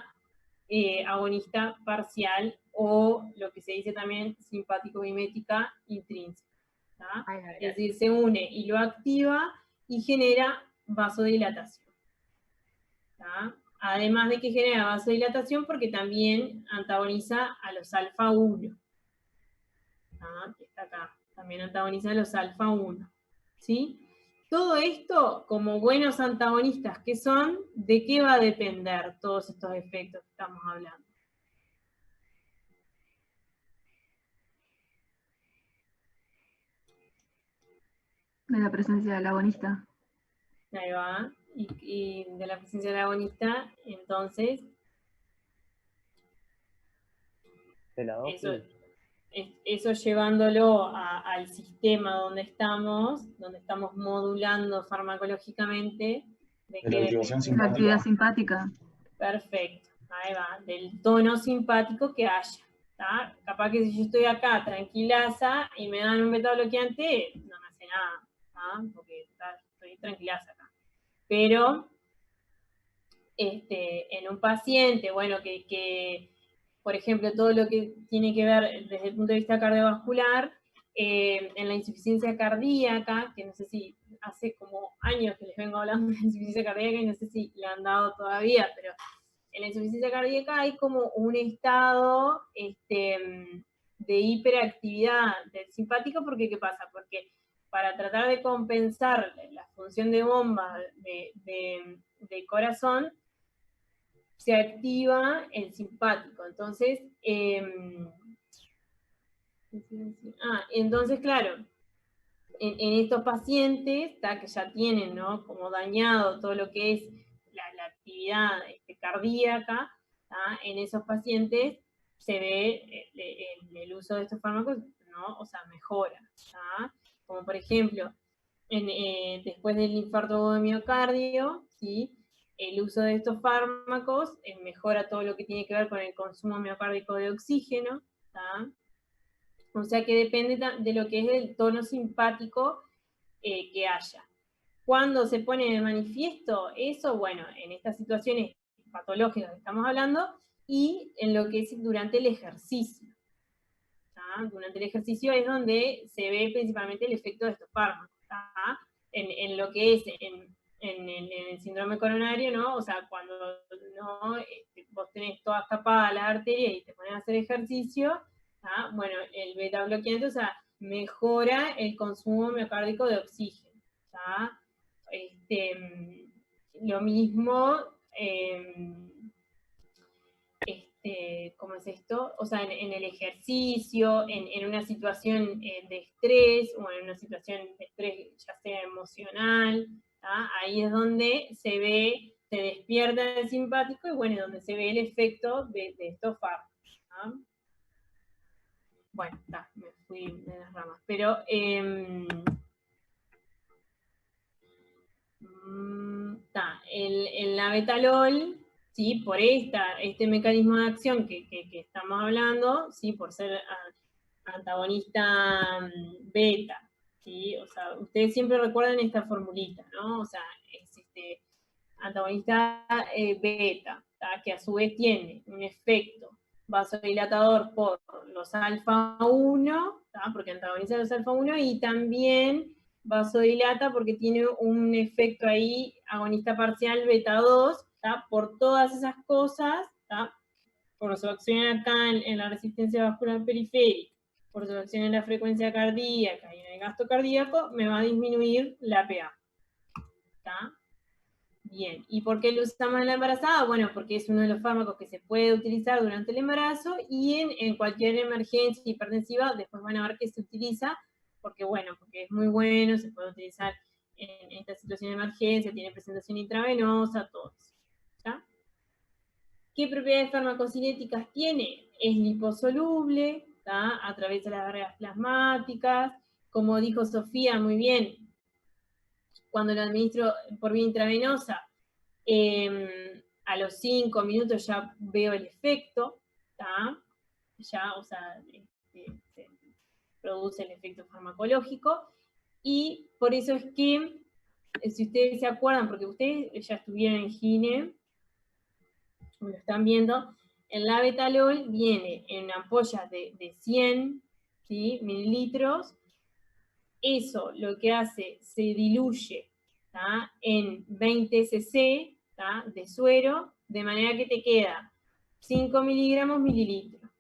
agonista parcial o lo que se dice también simpático-mimética intrínseca. ¿Tá? Es decir, se une y lo activa y genera vasodilatación. ¿Tá? Además de que genera vasodilatación porque también antagoniza a los alfa 1. ¿Tá? Que está acá. También antagoniza a los alfa 1. ¿Sí? Todo esto, como buenos antagonistas que son, ¿de qué va a depender todos estos efectos que estamos hablando? De la presencia del agonista. Ahí va. Y de la presencia del agonista, entonces, De la dosis. eso llevándolo al sistema donde estamos modulando farmacológicamente, ¿De De qué la activación depende? La actividad simpática. simpática. Perfecto, ahí va, del tono simpático que haya. ¿Tá? Capaz que si yo estoy acá tranquilaza y me dan un beta bloqueante, no me hace nada, ¿tá? Porque estoy tranquilaza acá. Pero en un paciente, bueno, que, por ejemplo, todo lo que tiene que ver desde el punto de vista cardiovascular, en la insuficiencia cardíaca, que no sé si hace como años que les vengo hablando de la insuficiencia cardíaca y no sé si le han dado todavía, pero en la insuficiencia cardíaca hay como un estado de hiperactividad del simpático, porque ¿qué pasa? Porque para tratar de compensar la función de bomba del corazón, se activa el simpático. Entonces, entonces claro, en estos pacientes, que ya tienen, ¿no?, como dañado todo lo que es la actividad cardíaca, en esos pacientes se ve el uso de estos fármacos, ¿no? O sea, mejora. Como por ejemplo, después del infarto de miocardio, ¿sí?, el uso de estos fármacos mejora todo lo que tiene que ver con el consumo miocárdico de oxígeno. O sea que depende de lo que es el tono simpático que haya. ¿Cuándo se pone de manifiesto eso? Bueno, en estas situaciones patológicas que estamos hablando y en lo que es durante el ejercicio. Durante el ejercicio es donde se ve principalmente el efecto de estos fármacos. En lo que es en el síndrome coronario, ¿no? O sea, cuando no, vos tenés todas tapadas las arterias y te pones a hacer ejercicio, bueno, el beta bloqueante, o sea, mejora el consumo miocárdico de oxígeno. Lo mismo, ¿cómo es esto? O sea, en el ejercicio, en una situación de estrés, o en una situación de estrés ya sea emocional, ahí es donde se ve, se despierta el simpático y bueno, donde se ve el efecto de estos fármacos. Bueno, me fui de las ramas, pero el labetalol, ¿sí?, por este mecanismo de acción que estamos hablando, ¿sí?, por ser antagonista beta, ¿sí? O sea, ustedes siempre recuerdan esta formulita, ¿no? O sea, es antagonista beta, que a su vez tiene un efecto vasodilatador por los alfa-1, porque antagoniza los alfa-1, y también vasodilata porque tiene un efecto ahí agonista parcial beta-2, por todas esas cosas, por su acción acá en la resistencia vascular periférica, por su acción en la frecuencia cardíaca y en el gasto cardíaco, me va a disminuir la PA. Bien, ¿y por qué lo usamos en la embarazada? Bueno, porque es uno de los fármacos que se puede utilizar durante el embarazo y en cualquier emergencia hipertensiva después van a ver que se utiliza, porque bueno, porque es muy bueno, se puede utilizar en esta situación de emergencia, tiene presentación intravenosa, todo eso. ¿Qué propiedades farmacocinéticas tiene? Es liposoluble, atraviesa las barreras plasmáticas, como dijo Sofía muy bien, cuando lo administro por vía intravenosa, a los 5 minutos ya veo el efecto, ya, o sea, se produce el efecto farmacológico, y por eso es que, si ustedes se acuerdan, porque ustedes ya estuvieron en Gine, lo están viendo, el labetalol viene en ampollas de 100, ¿sí?, mililitros. Eso lo que hace, se diluye en 20 cc de suero, de manera que te queda 5 miligramos mililitros.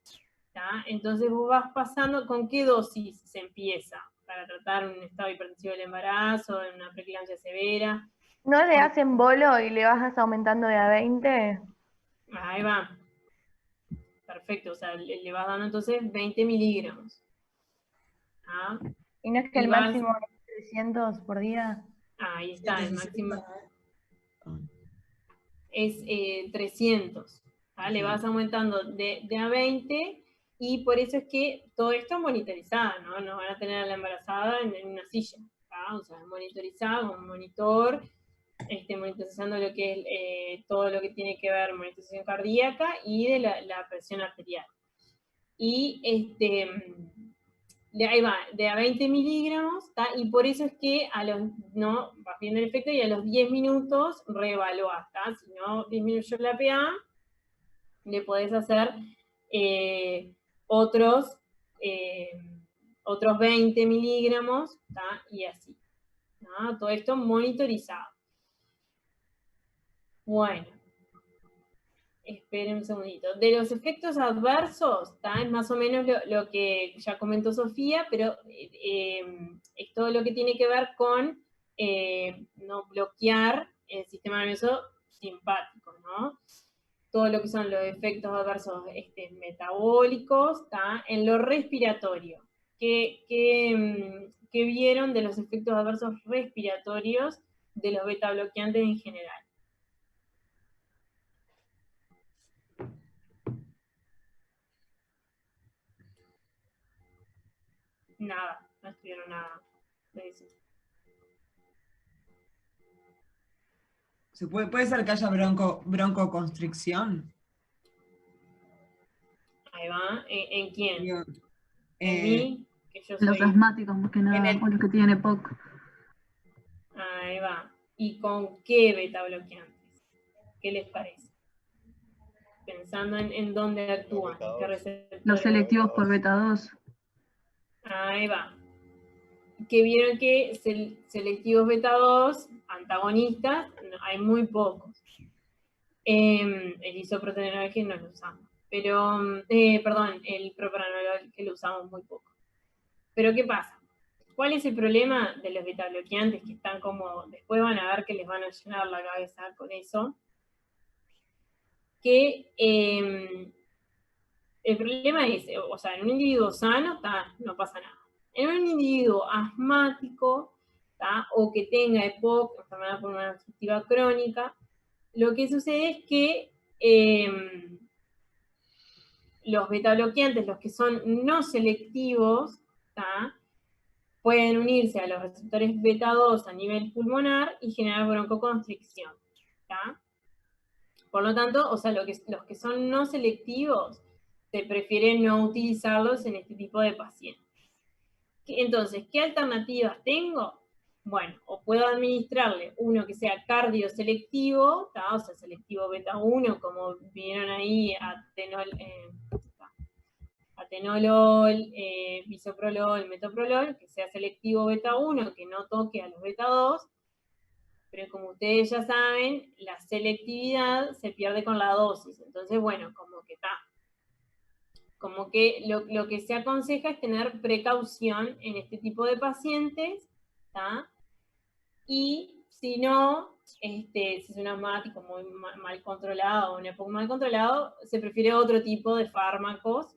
Entonces vos vas pasando, ¿con qué dosis se empieza? Para tratar un estado hipertensivo del embarazo, en una preeclampsia severa. ¿No le hacen bolo y le vas aumentando de a 20? Ahí va. Perfecto, o sea, le vas dando entonces 20 miligramos. ¿Y no es que el máximo es 300 por día? Ahí está, el máximo es 300. Le vas aumentando de a 20, y por eso es que todo esto es monitorizado, ¿no? No van a tener a la embarazada en una silla, o sea, monitorizado con un monitor, monitorizando lo que es todo lo que tiene que ver monitorización cardíaca y de la presión arterial. Y de ahí va, de a 20 miligramos, ¿tá? Y por eso es que no, vas viendo el efecto y a los 10 minutos reevaluás, ¿tá? Si no disminuyó la PA, le podés hacer otros 20 miligramos, ¿tá? Y así, ¿tá? Todo esto monitorizado. Bueno. Esperen un segundito. De los efectos adversos, es más o menos lo que ya comentó Sofía, pero es todo lo que tiene que ver con no bloquear el sistema nervioso simpático, ¿no? Todo lo que son los efectos adversos metabólicos, en lo respiratorio. ¿Qué vieron de los efectos adversos respiratorios de los beta bloqueantes en general? Nada, no estuvieron nada de eso. ¿Puede ser que haya broncoconstricción? Ahí va. ¿En quién? ¿En mí? Que yo Los soy... asmáticos, más que nada, o los que tienen EPOC. Ahí va. ¿Y con qué beta bloqueantes? ¿Qué les parece? Pensando en dónde actúan, qué receptores. Los selectivos por beta 2. Ahí va. Que vieron que selectivos beta 2, antagonistas, hay muy pocos. El isoproterenol que no lo usamos. Pero, perdón, el propranolol que lo usamos muy poco. Pero ¿qué pasa? ¿Cuál es el problema de los beta bloqueantes que están como, después van a ver que les van a llenar la cabeza con eso? Que el problema es, o sea, en un individuo sano, no pasa nada. En un individuo asmático, o que tenga EPOC, enfermedad pulmonar obstructiva crónica, lo que sucede es que los beta bloqueantes, los que son no selectivos, pueden unirse a los receptores beta 2 a nivel pulmonar y generar broncoconstricción. Por lo tanto, o sea, los que son no selectivos, se prefiere no utilizarlos en este tipo de pacientes. Entonces, ¿qué alternativas tengo? Bueno, o puedo administrarle uno que sea cardioselectivo, o sea, selectivo beta 1, como vieron ahí, atenolol, bisoprolol, metoprolol, que sea selectivo beta 1, que no toque a los beta 2, pero como ustedes ya saben, la selectividad se pierde con la dosis, entonces bueno, como que lo que se aconseja es tener precaución en este tipo de pacientes, y si no, si es un asmático muy mal controlado o un EPOC mal controlado, se prefiere otro tipo de fármacos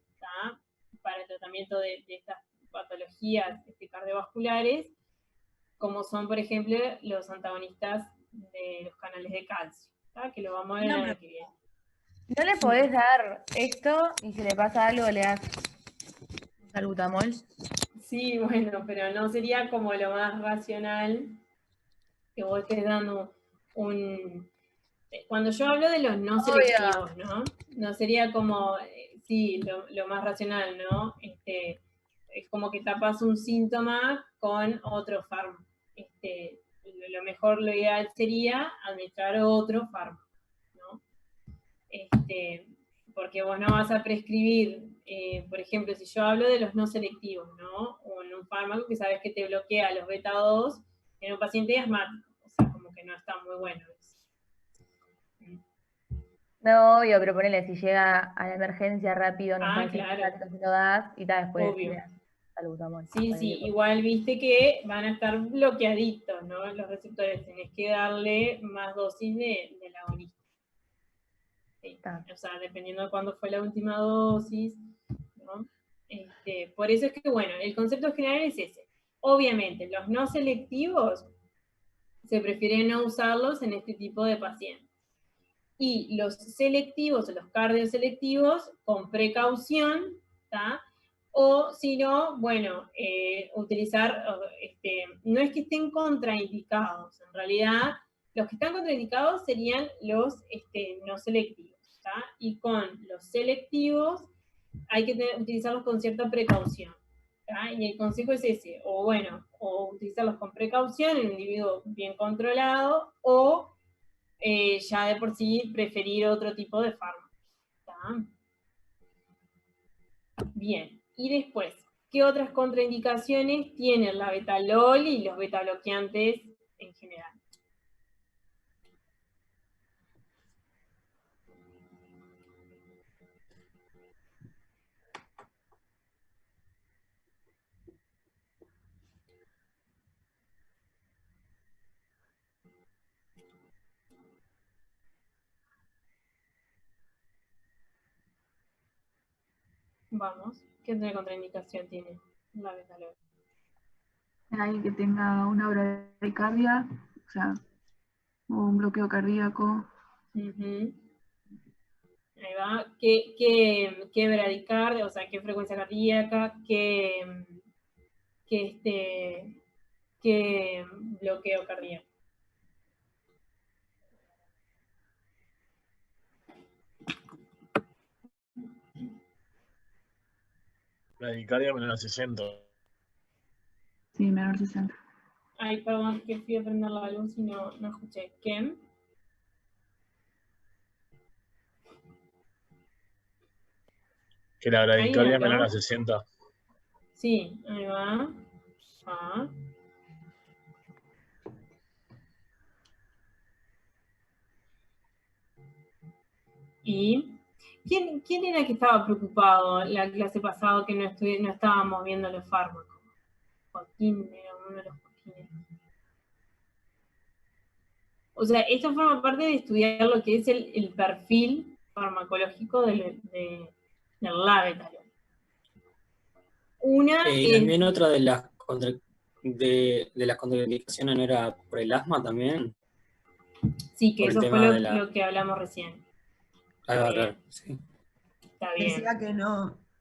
para el tratamiento de estas patologías cardiovasculares, como son, por ejemplo, los antagonistas de los canales de calcio, que lo vamos a ver en la que viene. ¿No le podés dar esto y si le pasa algo le das salbutamol? Sí, bueno, pero no sería como lo más racional que vos estés dando Cuando yo hablo de los no selectivos, ¿no? No sería como, sí, lo más racional, ¿no? Es como que tapas un síntoma con otro fármaco. Lo mejor, lo ideal sería administrar otro fármaco, ¿no? Porque vos no vas a prescribir, por ejemplo, si yo hablo de los no selectivos, ¿no? O en un fármaco que sabes que te bloquea los beta 2 en un paciente asmático, o sea, como que no está muy bueno eso. No, obvio, pero ponele, si llega a la emergencia rápido, no sabes claro. si lo das y tal, después Obvio. le das salbutamol. Sí, igual viste que van a estar bloqueaditos, ¿no? Los receptores, tenés que darle más dosis de la agonista. Sí. O sea, dependiendo de cuándo fue la última dosis, ¿no? Por eso es que, bueno, el concepto general es ese. Obviamente, los no selectivos se prefiere no usarlos en este tipo de pacientes. Y los selectivos, o los cardioselectivos, con precaución, o si no, bueno, utilizar, no es que estén contraindicados, en realidad Los que están contraindicados serían los no selectivos, ¿tá? Y con los selectivos hay que utilizarlos con cierta precaución, ¿tá? Y el consejo es ese, o bueno, o utilizarlos con precaución en un individuo bien controlado, o ya de por sí preferir otro tipo de fármaco, ¿tá? Bien, y después, ¿qué otras contraindicaciones tienen la betalol y los betabloqueantes en general? Vamos, ¿qué otra contraindicación tiene la betalol? Alguien que tenga una bradicardia, o sea, o un bloqueo cardíaco. Ujú. Ahí va. ¿Qué bradicardia, o sea, qué frecuencia cardíaca, qué bloqueo cardíaco? Bradicardia menor a 60. Sí, menor 60. Ay, perdón, que fui a prender la luz y no escuché. ¿Qué? Que la ¿Ahí bradicardia menor a notó? 60. Sí, ahí va. Ah. ¿Y quién era que estaba preocupado la clase pasada que no estábamos viendo los fármacos? Joaquín era uno de los Joaquines. O sea, esto forma parte de estudiar lo que es el perfil farmacológico del labetalol. Una Y es, también otra de las de las contraindicaciones no era por el asma también, sí, que por el eso fue tema de lo que hablamos recién. Ah, claro, sí. Está bien. Decía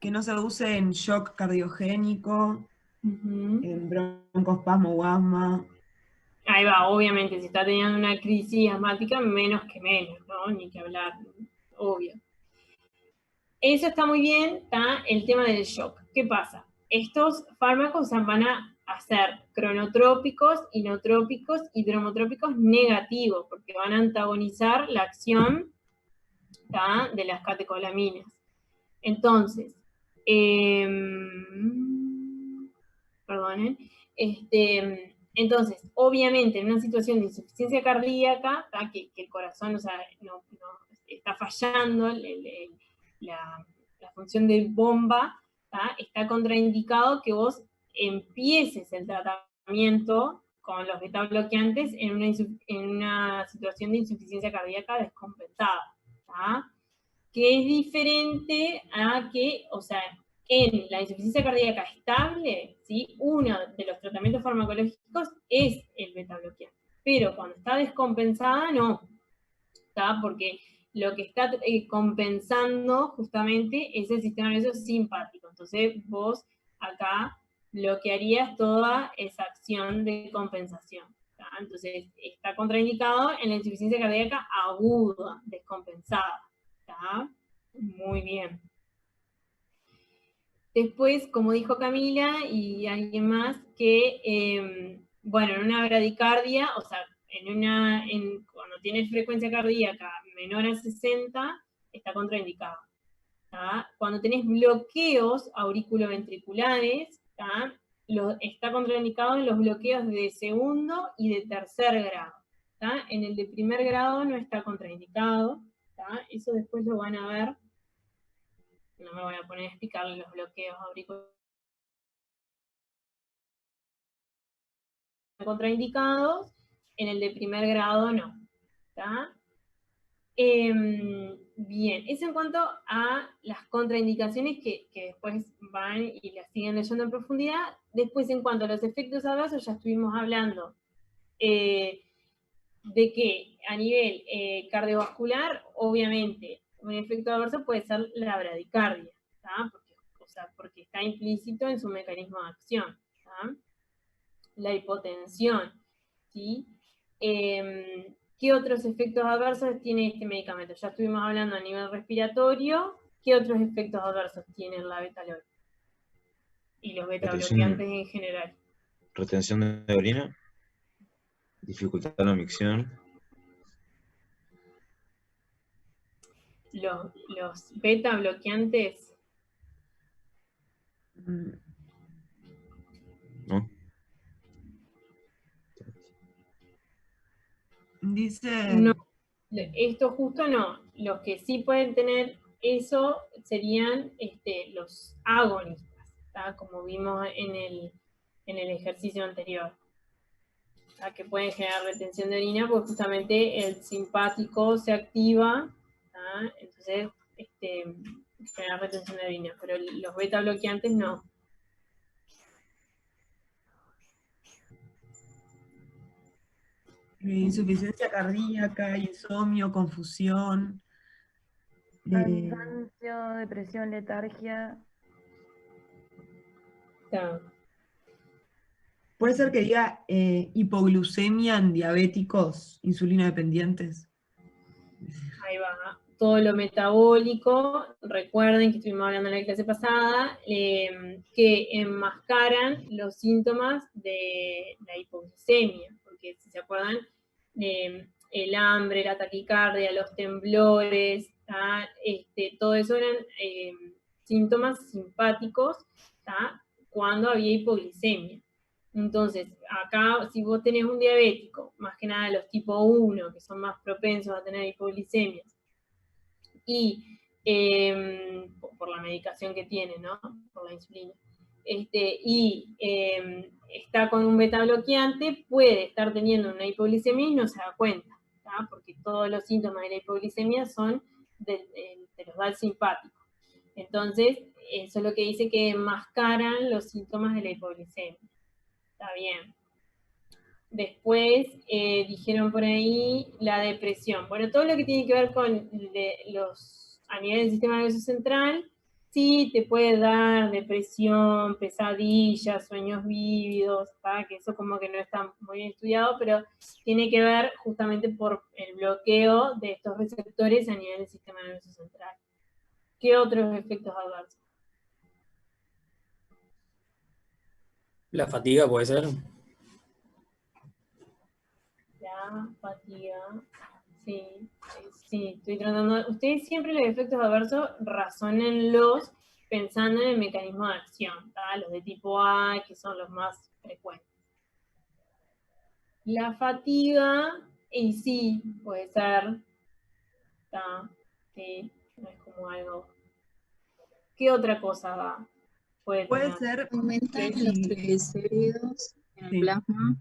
que no se use en shock cardiogénico, en broncoespasmo o asma. Ahí va, obviamente, si está teniendo una crisis asmática, menos que menos, ¿no? Ni que hablar, obvio. Eso está muy bien, está el tema del shock. ¿Qué pasa? Estos fármacos van a hacer cronotrópicos, inotrópicos y dromotrópicos negativos, porque van a antagonizar la acción, ¿tá?, de las catecolaminas. Entonces, perdonen, entonces, obviamente, en una situación de insuficiencia cardíaca, ¿tá?, que el corazón, o sea, no está fallando, la función de bomba, ¿tá?, está contraindicado que vos empieces el tratamiento con los beta bloqueantes en una situación de insuficiencia cardíaca descompensada, ¿tá?, que es diferente a que, o sea, en la insuficiencia cardíaca estable, ¿sí?, uno de los tratamientos farmacológicos es el beta bloqueante, pero cuando está descompensada, no, ¿está? Porque lo que está compensando justamente es el sistema nervioso simpático. Entonces vos acá bloquearías toda esa acción de compensación, ¿tá? Entonces está contraindicado en la insuficiencia cardíaca aguda, descompensada, ¿tá? Muy bien. Después, como dijo Camila y alguien más, que, bueno, en una bradicardia, o sea, cuando tienes frecuencia cardíaca menor a 60, está contraindicado, ¿tá? Cuando tenés bloqueos auriculoventriculares, ¿tá?, está contraindicado en los bloqueos de segundo y de tercer grado, ¿tá? En el de primer grado no está contraindicado, ¿tá? Eso después lo van a ver. No me voy a poner a explicarle los bloqueos auriculares contraindicados, en el de primer grado no, ¿está? Bien, eso en cuanto a las contraindicaciones que después van y las siguen leyendo en profundidad. Después, en cuanto a los efectos adversos, ya estuvimos hablando de que a nivel cardiovascular, obviamente, un efecto adverso puede ser la bradicardia, ¿tá? Porque está implícito en su mecanismo de acción, ¿tá? La hipotensión, ¿sí? ¿qué otros efectos adversos tiene este medicamento? Ya estuvimos hablando a nivel respiratorio. ¿Qué otros efectos adversos tiene la betalol? Y los beta-bloqueantes en general. Retención de orina, dificultad en la micción. Los beta-bloqueantes. ¿No? Dice... No, esto justo no. Los que sí pueden tener eso serían los agonistas, ¿tá? Como vimos en el ejercicio anterior, ¿tá? Que pueden generar retención de orina porque justamente el simpático se activa, ¿tá? Entonces genera retención de orina, pero los beta bloqueantes no. Insuficiencia cardíaca, insomnio, confusión. Cansancio, depresión, letargia. Claro. Puede ser que diga hipoglucemia en diabéticos, insulina dependientes. Ahí va. Todo lo metabólico, recuerden que estuvimos hablando en la clase pasada, que enmascaran los síntomas de la hipoglucemia, porque si se acuerdan, el hambre, la taquicardia, los temblores, todo eso eran síntomas simpáticos, ¿tá? Cuando había hipoglucemia. Entonces, acá, si vos tenés un diabético, más que nada los tipo 1, que son más propensos a tener hipoglicemias, y por la medicación que tiene, ¿no? Por la insulina. Está con un beta bloqueante, puede estar teniendo una hipoglicemia y no se da cuenta, ¿tá? Porque todos los síntomas de la hipoglicemia son de los da el simpático. Entonces, eso es lo que dice que enmascaran los síntomas de la hipoglicemia. Está bien. Después dijeron por ahí la depresión. Bueno, todo lo que tiene que ver con a nivel del sistema nervioso central, sí te puede dar depresión, pesadillas, sueños vívidos, ¿tá? Que eso como que no está muy bien estudiado, pero tiene que ver justamente por el bloqueo de estos receptores a nivel del sistema nervioso central. ¿Qué otros efectos adversos? La fatiga puede ser. La fatiga, sí, estoy tratando. Ustedes siempre los efectos adversos razónenlos pensando en el mecanismo de acción, ¿tá? Los de tipo A, que son los más frecuentes. La fatiga, y sí, puede ser, ¿tá? Sí, no es como algo. ¿Qué otra cosa va? Puede ser... Aumentan los triglicéridos en el plasma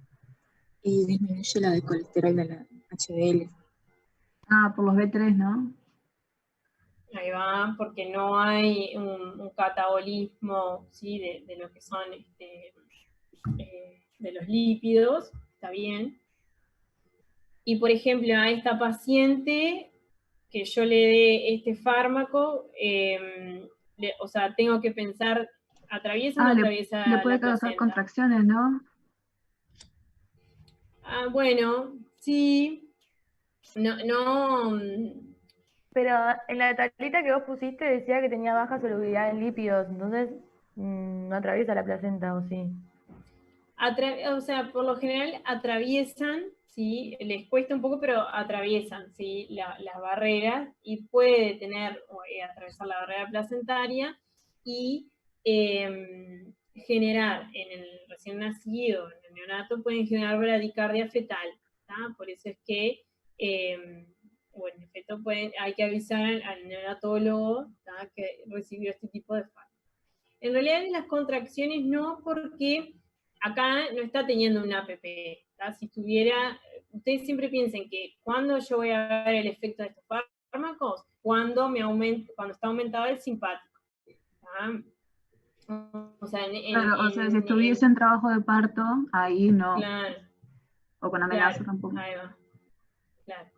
y disminuye la de colesterol de la HDL. Ah, por los B3, ¿no? Ahí va, porque no hay un catabolismo, ¿sí? de lo que son de los lípidos, está bien. Y por ejemplo, a esta paciente que yo le dé este fármaco, o sea, tengo que pensar, ¿atraviesa o no atraviesa le puede la causar placenta? contracciones, ¿no? Ah, bueno, sí. No. Pero en la tablita que vos pusiste decía que tenía baja solubilidad en lípidos, entonces no atraviesa la placenta, ¿o sí? O sea, por lo general atraviesan, ¿sí? Les cuesta un poco, pero atraviesan, ¿sí? Las barreras y puede tener, atravesar la barrera placentaria y generar en el recién nacido, en el neonato, pueden generar bradicardia fetal, ¿tá? Por eso es que, bueno, en efecto hay que avisar al neonatólogo, ¿tá? Que recibió este tipo de fármaco. En realidad en las contracciones no, porque acá no está teniendo un APP, ¿tá? Si tuviera, ustedes siempre piensen que cuando yo voy a ver el efecto de estos fármacos, cuando está aumentado el simpático, ¿tá? O sea, si estuviese en trabajo de parto, ahí no. Claro. O con amenaza Claro, tampoco. ahí va. Claro.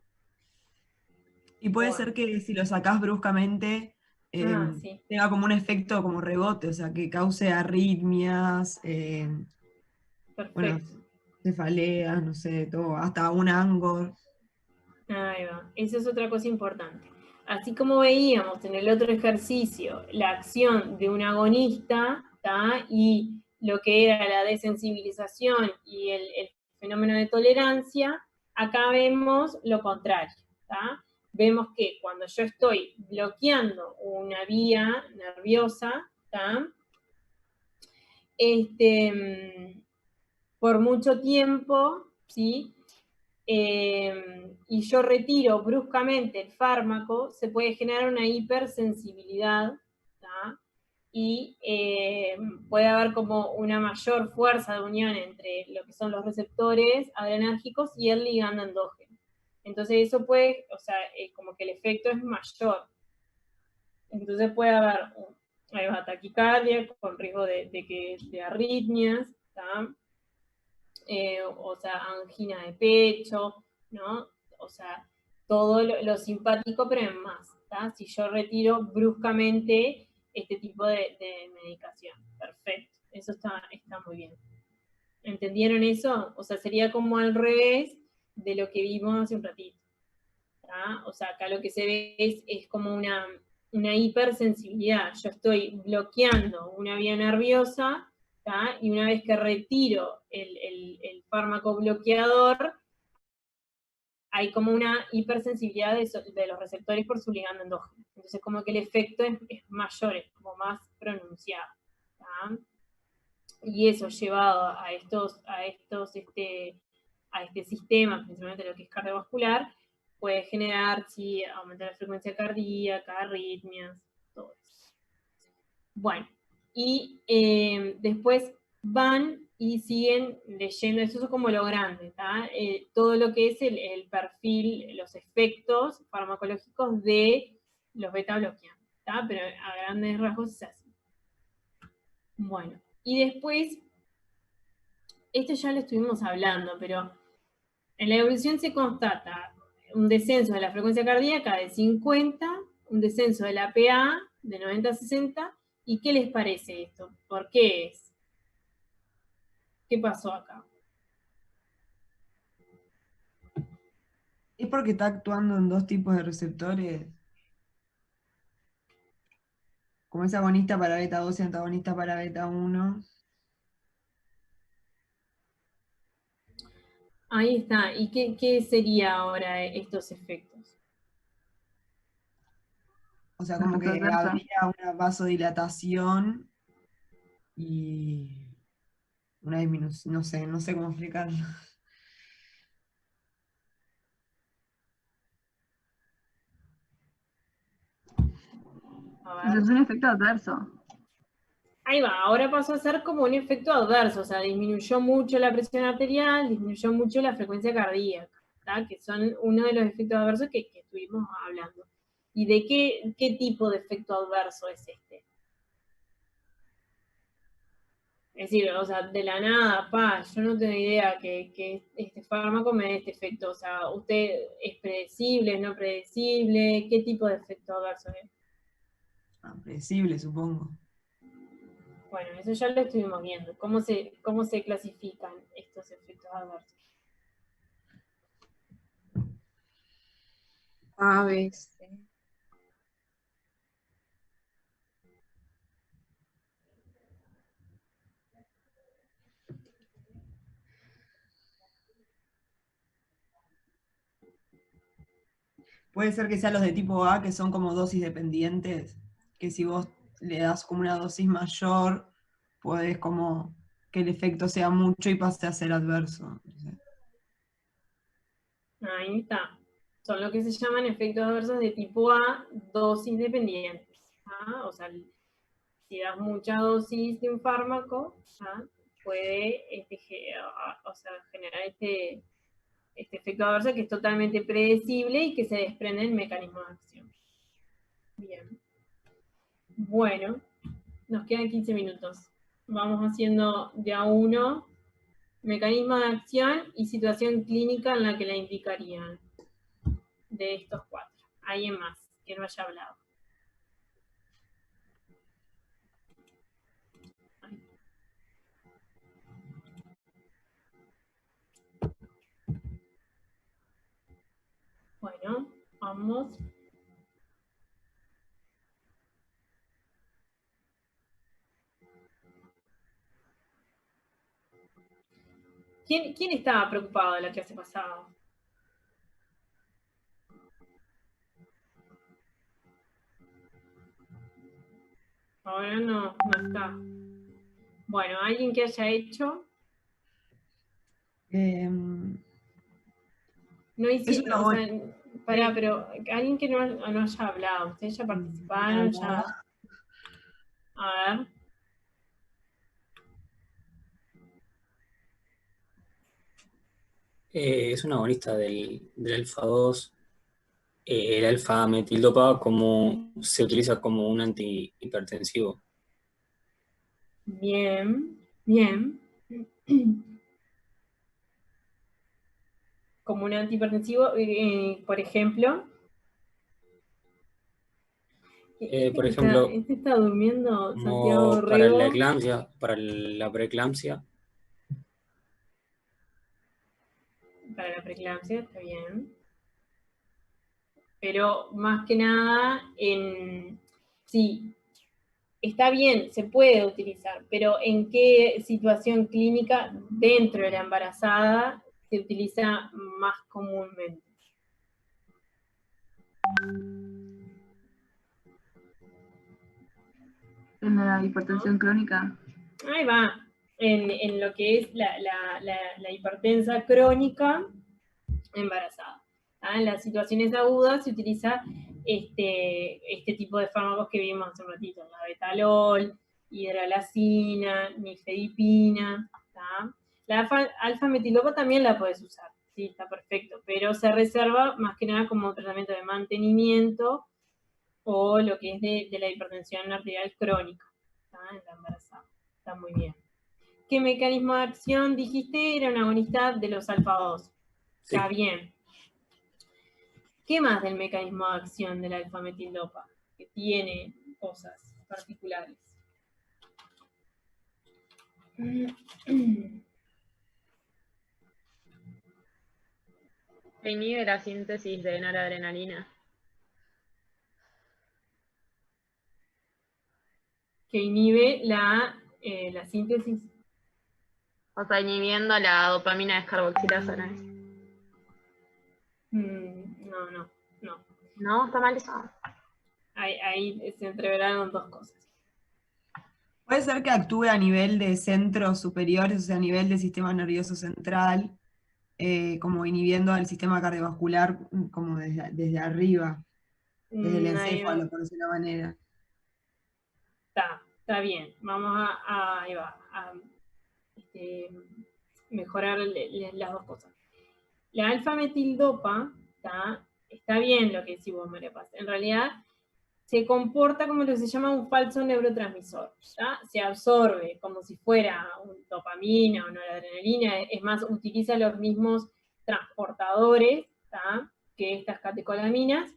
Y puede ser que si lo sacás bruscamente, sí. tenga como un efecto como rebote, o sea, que cause arritmias. Perfecto. Bueno, cefaleas, no sé, todo, hasta un Angor. Ahí va. Esa es otra cosa importante. Así como veíamos en el otro ejercicio la acción de un agonista, ¿tá? Y lo que era la desensibilización y el fenómeno de tolerancia, acá vemos lo contrario, ¿tá? Vemos que cuando yo estoy bloqueando una vía nerviosa, ¿tá? Por mucho tiempo, ¿sí? Y yo retiro bruscamente el fármaco, se puede generar una hipersensibilidad, ¿tá? Y puede haber como una mayor fuerza de unión entre lo que son los receptores adrenérgicos y el ligando endógeno. Entonces eso puede, o sea, como que el efecto es mayor. Entonces puede haber una taquicardia con riesgo de arritmias, ¿tá? O sea, angina de pecho, ¿no? O sea, todo lo simpático, pero en más, ¿tá? Si yo retiro bruscamente este tipo de medicación. Perfecto, eso está muy bien. ¿Entendieron eso? O sea, sería como al revés de lo que vimos hace un ratito, ¿tá? O sea, acá lo que se ve es como una hipersensibilidad. Yo estoy bloqueando una vía nerviosa, ¿tá? Y una vez que retiro el fármaco bloqueador, hay como una hipersensibilidad de los receptores por su ligando endógeno. Entonces como que el efecto es mayor, es como más pronunciado, ¿tá? Y eso llevado a este sistema, principalmente lo que es cardiovascular, puede generar, sí, aumentar la frecuencia cardíaca, arritmias, todo eso. Bueno, y después van y siguen leyendo, eso es como lo grande, ¿tá? Todo lo que es el perfil, los efectos farmacológicos de los beta bloqueantes, ¿tá? Pero a grandes rasgos es así. Bueno, y después, esto ya lo estuvimos hablando, pero en la evolución se constata un descenso de la frecuencia cardíaca de 50, un descenso de la PA de 90 a 60, ¿y qué les parece esto? ¿Por qué es? ¿Qué pasó acá? ¿Es porque está actuando en dos tipos de receptores? Como es agonista para beta 2 y antagonista para beta 1. Ahí está. ¿Y qué sería ahora estos efectos? O sea, como que Efecto adverso. habría una vasodilatación y una disminución, no sé cómo explicarlo. A Ese ver. es un efecto adverso. Ahí va, ahora pasó a ser como un efecto adverso, o sea, disminuyó mucho la presión arterial, disminuyó mucho la frecuencia cardíaca, ¿tá? Que son uno de los efectos adversos que estuvimos hablando. ¿Y de qué tipo de efecto adverso es este? Es decir, o sea, de la nada, yo no tengo idea que este fármaco me dé este efecto. O sea, ¿usted es predecible, es no predecible? ¿Qué tipo de efecto adverso es? Predecible, supongo. Bueno, eso ya lo estuvimos viendo. ¿Cómo se clasifican estos efectos adversos? A, B, C. Puede ser que sean los de tipo A, que son como dosis dependientes, que si vos le das como una dosis mayor, podés como que el efecto sea mucho y pase a ser adverso. Ahí está. Son lo que se llaman efectos adversos de tipo A, dosis dependientes. ¿Ah? O sea, si das mucha dosis de un fármaco, ¿ah? Puede generar este efecto adverso que es totalmente predecible y que se desprende del mecanismo de acción. Bien. Bueno, nos quedan 15 minutos. Vamos haciendo de a uno mecanismo de acción y situación clínica en la que la indicarían de estos 4. ¿Alguien más que no haya hablado? Vamos. ¿Quién estaba preocupado de la clase pasada? Ahora no está. Bueno, ¿alguien que haya hecho? No hice, una o sea, pará, pero alguien que no haya hablado, ustedes ya participaron, ya. A ver. Es un agonista del alfa 2. El alfa metildopa se utiliza como un antihipertensivo. Bien, bien. Como un antihipertensivo, por ejemplo. Por ejemplo, Este está durmiendo, Santiago como para Rego. la eclampsia, para la preeclampsia. Para la preeclampsia, está bien. Pero más que nada, sí, está bien, se puede utilizar, pero ¿en qué situación clínica dentro de la embarazada se utiliza más comúnmente? En la hipertensión crónica. Ahí va, en lo que es la hipertensa crónica embarazada. En las situaciones agudas se utiliza este tipo de fármacos que vimos hace un ratito, la betalol, hidralazina, nifedipina. La alfa-metilopa también la puedes usar, sí, está perfecto, pero se reserva más que nada como tratamiento de mantenimiento o lo que es de la hipertensión arterial crónica, en la embarazada. Está muy bien. ¿Qué mecanismo de acción dijiste? Era un agonista de los alfa-2. Sí. Está bien. ¿Qué más del mecanismo de acción de la alfa-metildopa? Que tiene cosas particulares. Se inhibe la síntesis de noradrenalina. Que inhibe la síntesis. O sea, inhibiendo la dopamina descarboxilasa, ¿no? No. No, está mal eso. Ahí se entreveraron dos cosas. Puede ser que actúe a nivel de centros superiores, o sea, a nivel del sistema nervioso central, como inhibiendo al sistema cardiovascular como desde arriba, desde el encéfalo, por decirlo de una manera. Está bien. Vamos ahí va, a mejorar las dos cosas. La alfa-metildopa está bien lo que decís vos, María Paz. En realidad se comporta como lo que se llama un falso neurotransmisor. Se absorbe como si fuera dopamina o noradrenalina, es más, utiliza los mismos transportadores que estas catecolaminas.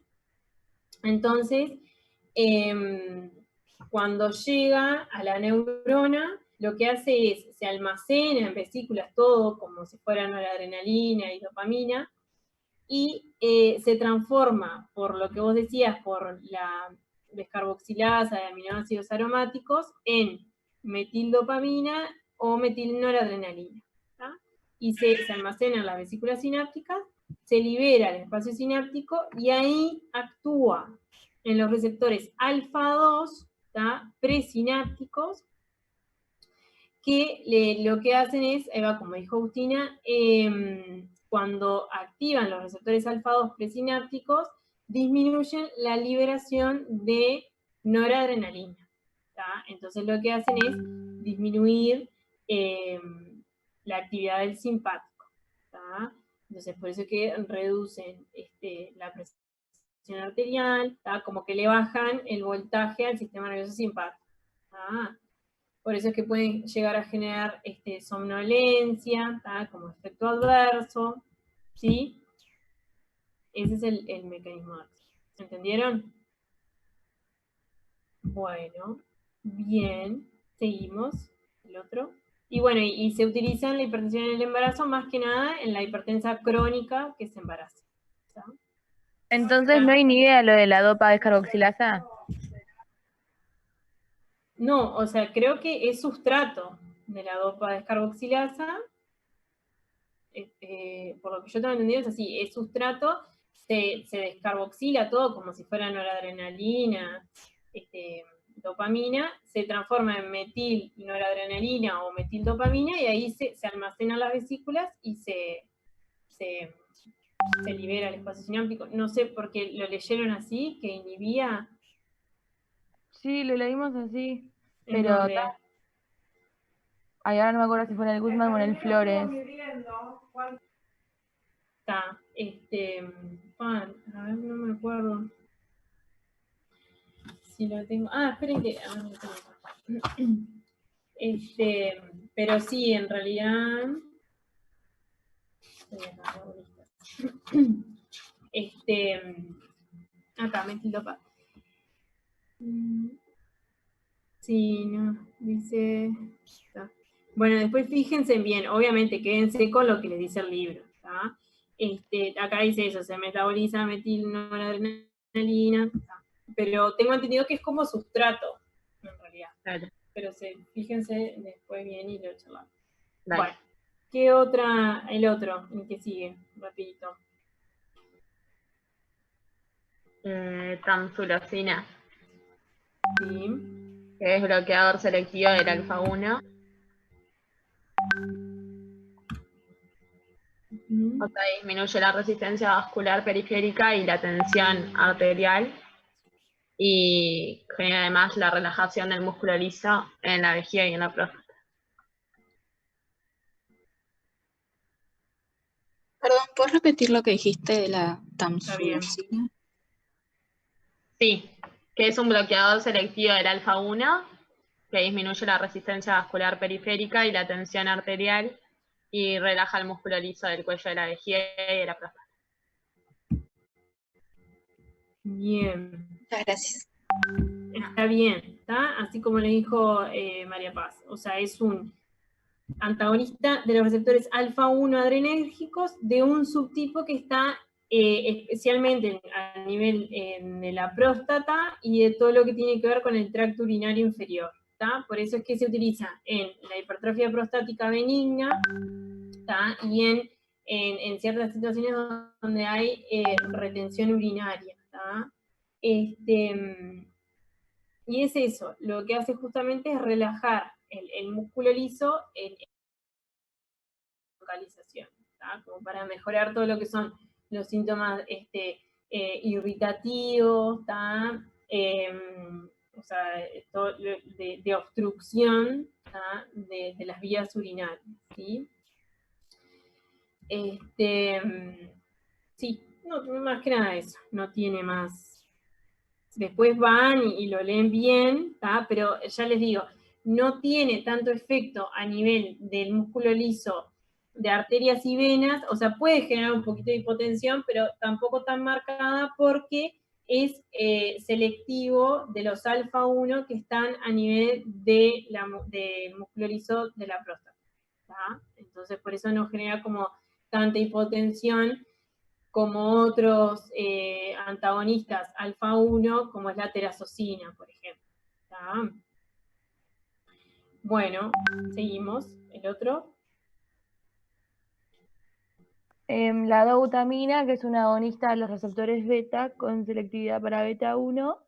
Entonces, cuando llega a la neurona, lo que hace es, se almacena en vesículas todo como si fuera noradrenalina y dopamina, y se transforma, por lo que vos decías, por la descarboxilasa de aminoácidos aromáticos, en metildopamina o metilnoradrenalina. Y se almacena en las vesículas sinápticas, se libera el espacio sináptico y ahí actúa en los receptores alfa-2 presinápticos, que lo que hacen es, como dijo Agustina, cuando activan los receptores alfa-2 presinápticos, disminuyen la liberación de noradrenalina. Entonces lo que hacen es disminuir la actividad del simpático. Entonces por eso que reducen la presión arterial, como que le bajan el voltaje al sistema nervioso simpático. Por eso es que pueden llegar a generar somnolencia, como efecto adverso, ¿sí? Ese es el mecanismo de acción. ¿Entendieron? Bueno, bien, seguimos. El otro. Y bueno, y se utiliza en la hipertensión en el embarazo, más que nada en la hipertensa crónica que se embaraza. Entonces, ¿no inhibe a lo de la dopa descarboxilasa? No, o sea, creo que es sustrato de la dopa descarboxilasa. Por lo que yo tengo entendido es así, es sustrato, se descarboxila todo como si fuera noradrenalina, dopamina, se transforma en metil noradrenalina o metildopamina y ahí se almacenan las vesículas y se libera el espacio sináptico. No sé por qué lo leyeron así, que inhibía. Sí, lo leímos así, ¿En pero dónde? ay, ahora no me acuerdo si fue en el Guzmán o en el Flores. Está, a ver, no me acuerdo. Si lo tengo. Ah, esperen que. A ver, lo tengo. Pero sí, en realidad. Acá, metildopa. Sí, no, dice. Está. Bueno, después fíjense bien, obviamente quédense con lo que les dice el libro. ¿Tá? Acá dice eso, se metaboliza metilnoradrenalina, pero tengo entendido que es como sustrato, en realidad. Claro. Pero fíjense después bien y lo charlamos. Dale. Bueno, ¿qué otra? El otro, el que sigue, rapidito. Tamsulosina, Sí. que es bloqueador selectivo del alfa-1. O sea, disminuye la resistencia vascular periférica y la tensión arterial. Y genera además la relajación del músculo liso en la vejiga y en la próstata. Perdón, ¿puedes repetir lo que dijiste de la Está bien. tamsulosina? Sí, que es un bloqueador selectivo del alfa-1 que disminuye la resistencia vascular periférica y la tensión arterial y relaja el músculo liso del cuello de la vejiga y de la próstata. Bien. Muchas gracias. Está bien, ¿está? Así como le dijo María Paz. O sea, es un antagonista de los receptores alfa-1 adrenérgicos de un subtipo que está especialmente a nivel de la próstata y de todo lo que tiene que ver con el tracto urinario inferior. ¿Tá? Por eso es que se utiliza en la hipertrofia prostática benigna, ¿tá? Y en ciertas situaciones donde hay retención urinaria. ¿Tá? Y es eso, lo que hace justamente es relajar el músculo liso en localización, ¿tá? Como para mejorar todo lo que son los síntomas irritativos, ¿tá? O sea, todo de obstrucción, ¿tá? De las vías urinarias, ¿sí? Sí, no, más que nada eso, no tiene más. Después van y lo leen bien, ¿tá? Pero ya les digo, no tiene tanto efecto a nivel del músculo liso de arterias y venas, o sea, puede generar un poquito de hipotensión, pero tampoco tan marcada porque es selectivo de los alfa-1 que están a nivel del músculo liso de la próstata, ¿tá? Entonces, por eso no genera como tanta hipotensión como otros antagonistas alfa-1, como es la terazocina, por ejemplo. ¿Tá? Bueno, seguimos. El otro. La dobutamina, que es una agonista de los receptores beta con selectividad para beta 1.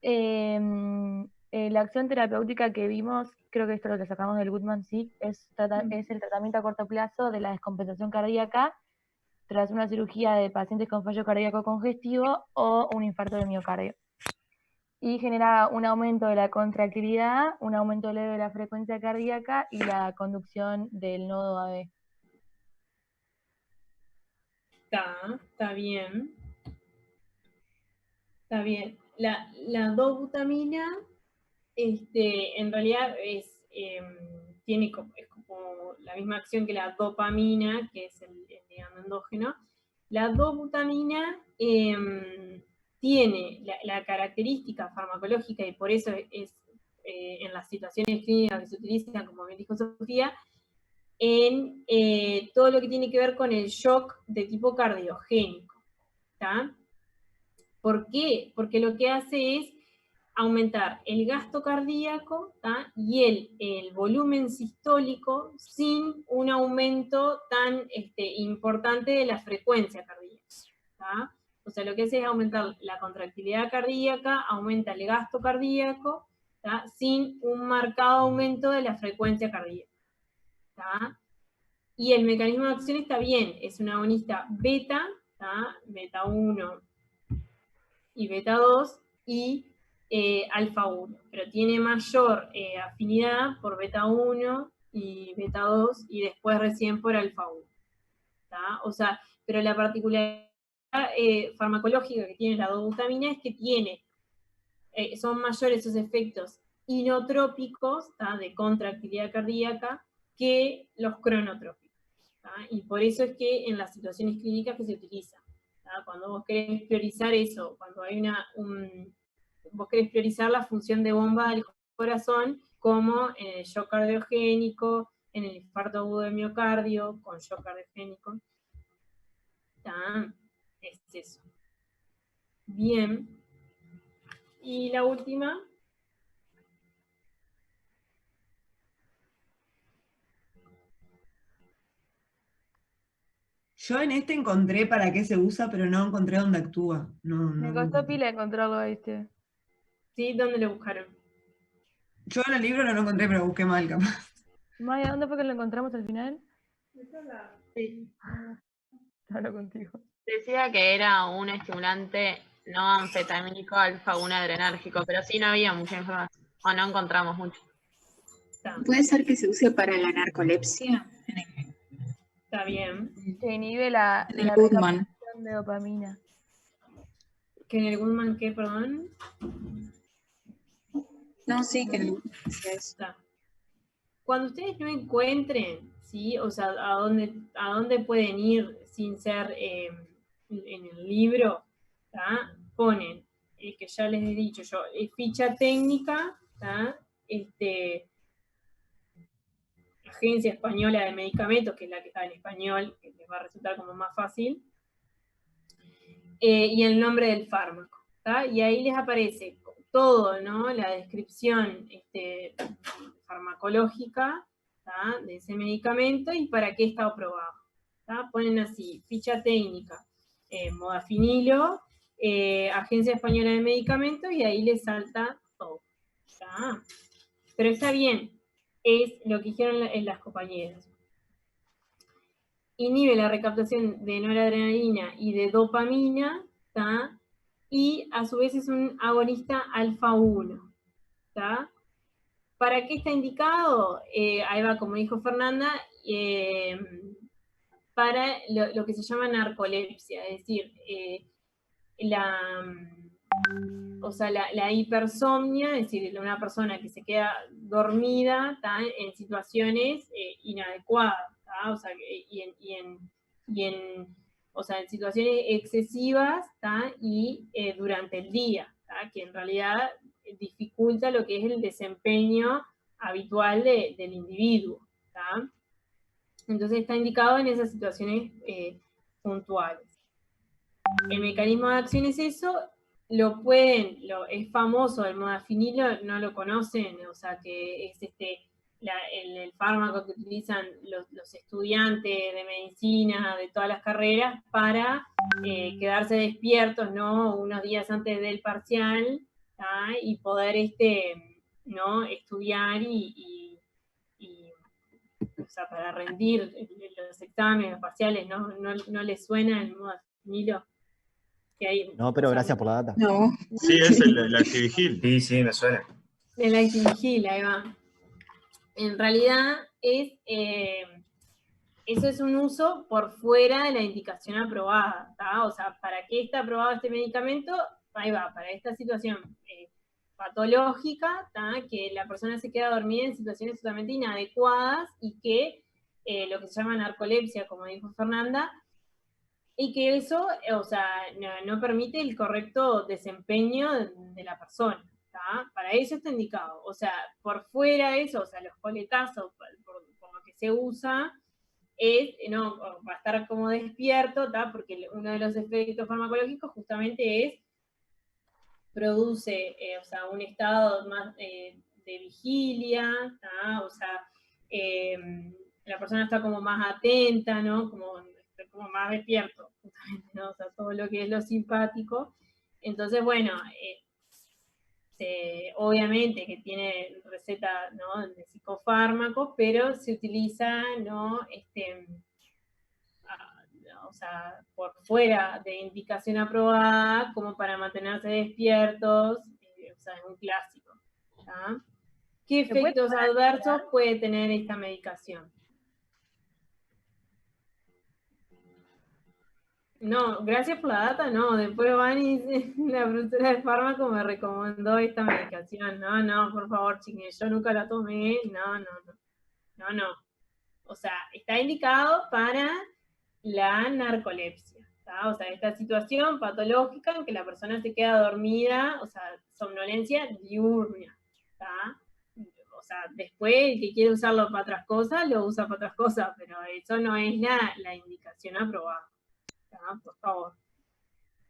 La acción terapéutica que vimos, creo que esto lo que sacamos del Goodman Sick, es el tratamiento a corto plazo de la descompensación cardíaca tras una cirugía de pacientes con fallo cardíaco congestivo o un infarto de miocardio. Y genera un aumento de la contractilidad, un aumento leve de la frecuencia cardíaca y la conducción del nodo AB. Está bien. Está bien. La dobutamina, en realidad es como la misma acción que la dopamina, que es el ligando endógeno. La dobutamina tiene la característica farmacológica, y por eso es en las situaciones clínicas que se utilizan, como bien dijo Sofía, en todo lo que tiene que ver con el shock de tipo cardiogénico. ¿tá? ¿Por qué? Porque lo que hace es aumentar el gasto cardíaco, ¿tá? Y el volumen sistólico sin un aumento tan importante de la frecuencia cardíaca, ¿tá? O sea, lo que hace es aumentar la contractilidad cardíaca, aumenta el gasto cardíaco, ¿tá? Sin un marcado aumento de la frecuencia cardíaca, ¿tá? Y el mecanismo de acción está bien, es un agonista beta, ¿tá? Beta 1 y beta 2, y alfa 1, pero tiene mayor afinidad por beta 1 y beta 2, y después recién por alfa 1, ¿tá? O sea, pero la particularidad farmacológica que tiene la dobutamina es que tiene, son mayores sus efectos inotrópicos, ¿tá? De contractilidad cardíaca, que los cronotrópicos, ¿tá? Y por eso es que en las situaciones clínicas que se utiliza, ¿tá? Cuando vos querés priorizar eso, cuando hay vos querés priorizar la función de bomba del corazón, como en el shock cardiogénico, en el infarto agudo de miocardio, con shock cardiogénico, ¿tá? Es eso. Bien. Y la última. Yo en este encontré para qué se usa, pero no encontré dónde actúa. Me costó pila encontrarlo, ¿viste? Sí, ¿dónde lo buscaron? Yo en el libro no lo encontré, pero busqué mal, capaz. Maya, ¿dónde fue que lo encontramos al final? Sí. Hablo contigo. Decía que era un estimulante no anfetamínico alfa 1 adrenérgico, pero sí no había mucha información, o no encontramos mucho. ¿Puede ser que se use para la narcolepsia? Está bien. Que inhibe la En el Goodman. recaptación de dopamina. ¿Que en el Goodman qué, perdón? No, sí, que el... Está. Cuando ustedes no encuentren, ¿sí? O sea, a dónde pueden ir sin ser en el libro, ¿tá? Ponen, que ya les he dicho yo, ficha técnica, ¿tá? Agencia Española de Medicamentos, que es la que está en español, que les va a resultar como más fácil, y el nombre del fármaco, ¿tá? Y ahí les aparece todo, ¿no? La descripción farmacológica, ¿tá? De ese medicamento y para qué está aprobado, ¿tá? Ponen así, ficha técnica, modafinilo, Agencia Española de Medicamentos, y ahí les salta todo, ¿tá? Pero está bien, es lo que dijeron las compañeras. Inhibe la recaptación de noradrenalina y de dopamina, ¿tá? Y a su vez es un agonista alfa 1, ¿tá? ¿Para qué está indicado? Ahí va, como dijo Fernanda, para lo que se llama narcolepsia, es decir, la hipersomnia, es decir, una persona que se queda dormida, ¿tá? En situaciones inadecuadas, ¿tá? O sea, en situaciones excesivas, ¿tá? Y durante el día, ¿tá? Que en realidad dificulta lo que es el desempeño habitual del individuo, ¿tá? Entonces está indicado en esas situaciones puntuales. El mecanismo de acción es eso, es famoso, el modafinilo no lo conocen, o sea que es el fármaco que utilizan los estudiantes de medicina, de todas las carreras, para quedarse despiertos, ¿no? Unos días antes del parcial, ¿tá? Y poder ¿no? Estudiar o sea, para rendir los exámenes, los parciales, ¿no les suena el modafinilo? No, pero gracias por la data. No. Sí, es el Activigil. Sí, sí, me suena. El Activigil, ahí va. En realidad eso es un uso por fuera de la indicación aprobada, ¿tá? O sea, ¿para qué está aprobado este medicamento? Ahí va, para esta situación patológica, ¿tá? Que la persona se queda dormida en situaciones totalmente inadecuadas y que lo que se llama narcolepsia, como dijo Fernanda, y que eso, o sea, no permite el correcto desempeño de la persona, ¿tá? Para eso está indicado. O sea, por fuera de eso, o sea, los coletazos, por lo que se usa, no, va a estar como despierto, ¿tá? Porque uno de los efectos farmacológicos justamente produce o sea, un estado más de vigilia, ¿tá? O sea, la persona está como más atenta, ¿no? Como más despierto, justamente, ¿no? O sea, todo lo que es lo simpático. Entonces, bueno, obviamente que tiene receta, ¿no?, de psicofármacos, pero se utiliza, ¿no?, o sea, por fuera de indicación aprobada, como para mantenerse despiertos, o sea, es un clásico. ¿Tá? ¿Qué efectos adversos puede tener esta medicación? No, gracias por la data, no, después van y dicen, la profesora de fármaco me recomendó esta medicación. No, por favor, chiquillos, yo nunca la tomé, no. O sea, está indicado para la narcolepsia, ¿tá? O sea, esta situación patológica en que la persona se queda dormida, o sea, somnolencia diurna, ¿tá? O sea, después el que quiere usarlo para otras cosas, lo usa para otras cosas, pero eso no es la indicación aprobada, ¿tá? Por favor.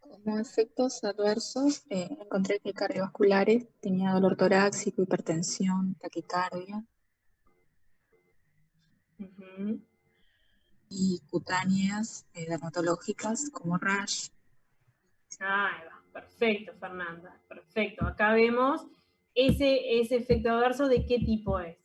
Como efectos adversos, encontré que cardiovasculares tenía dolor torácico, hipertensión, taquicardia. Y cutáneas dermatológicas como rash. Ahí va, perfecto, Fernanda, perfecto. Acá vemos ese efecto adverso, ¿de qué tipo es?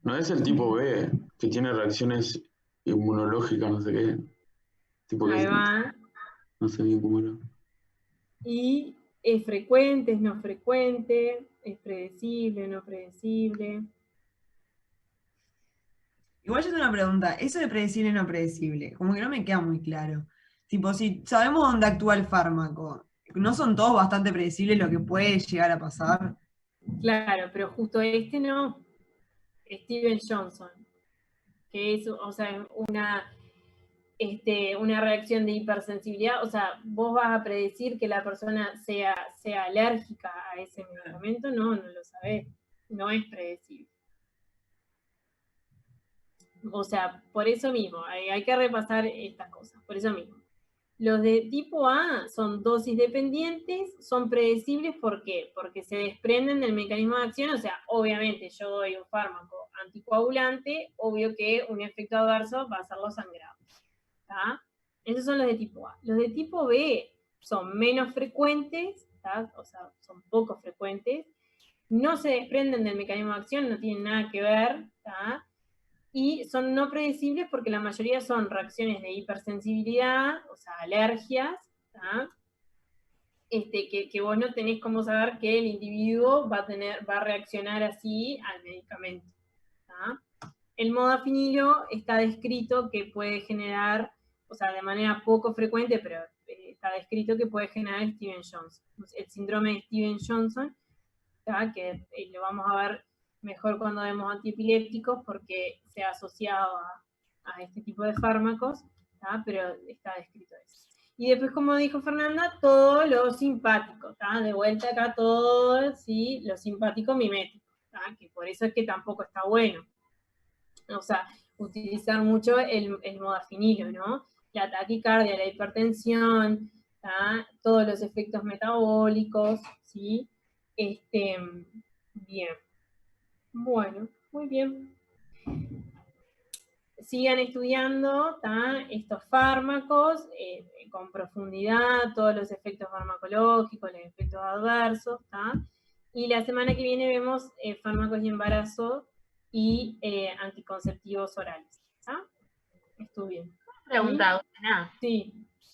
No es el tipo B, que tiene reacciones inmunológicas, no sé qué. Tipo que Ahí va. no sé bien cómo era. Y es frecuente, es no frecuente, es predecible, no predecible. Igual yo tengo una pregunta, eso de predecible y no predecible, como que no me queda muy claro. Tipo, si sabemos dónde actúa el fármaco, ¿no son todos bastante predecibles lo que puede llegar a pasar? Claro, pero justo no, Steven Johnson, que es, o sea, una reacción de hipersensibilidad, o sea, vos vas a predecir que la persona sea alérgica a ese medicamento, no lo sabés, no es predecible. O sea, por eso mismo, hay que repasar estas cosas, por eso mismo. Los de tipo A son dosis dependientes, son predecibles, ¿por qué? Porque se desprenden del mecanismo de acción, o sea, obviamente yo doy un fármaco anticoagulante, obvio que un efecto adverso va a ser los sangrados. ¿Tá? Esos son los de tipo A. Los de tipo B son menos frecuentes, ¿tá? O sea, son poco frecuentes, no se desprenden del mecanismo de acción, no tienen nada que ver, ¿tá? Y son no predecibles porque la mayoría son reacciones de hipersensibilidad, o sea, alergias, ¿tá? Que vos no tenés cómo saber que el individuo va a reaccionar así al medicamento. ¿Tá? El modafinilo está descrito que puede generar, o sea, de manera poco frecuente, pero está descrito que puede generar Steven Johnson. El síndrome de Steven Johnson, ¿tá? Que lo vamos a ver mejor cuando vemos antiepilépticos porque se ha asociado a este tipo de fármacos, ¿tá? Pero está descrito eso. Y después, como dijo Fernanda, todo lo simpático, ¿tá? De vuelta acá todo, ¿sí? Lo simpático mimético, ¿tá? Que por eso es que tampoco está bueno. O sea, utilizar mucho el modafinilo, ¿no? La taquicardia, la hipertensión, ¿tá? Todos los efectos metabólicos, ¿sí? Bien. Bueno, muy bien. Sigan estudiando, ¿tá? Estos fármacos con profundidad, todos los efectos farmacológicos, los efectos adversos, ¿tá? Y la semana que viene vemos fármacos y embarazo y anticonceptivos orales, ¿tá? Estudien. Pregunta, Ana. Sí.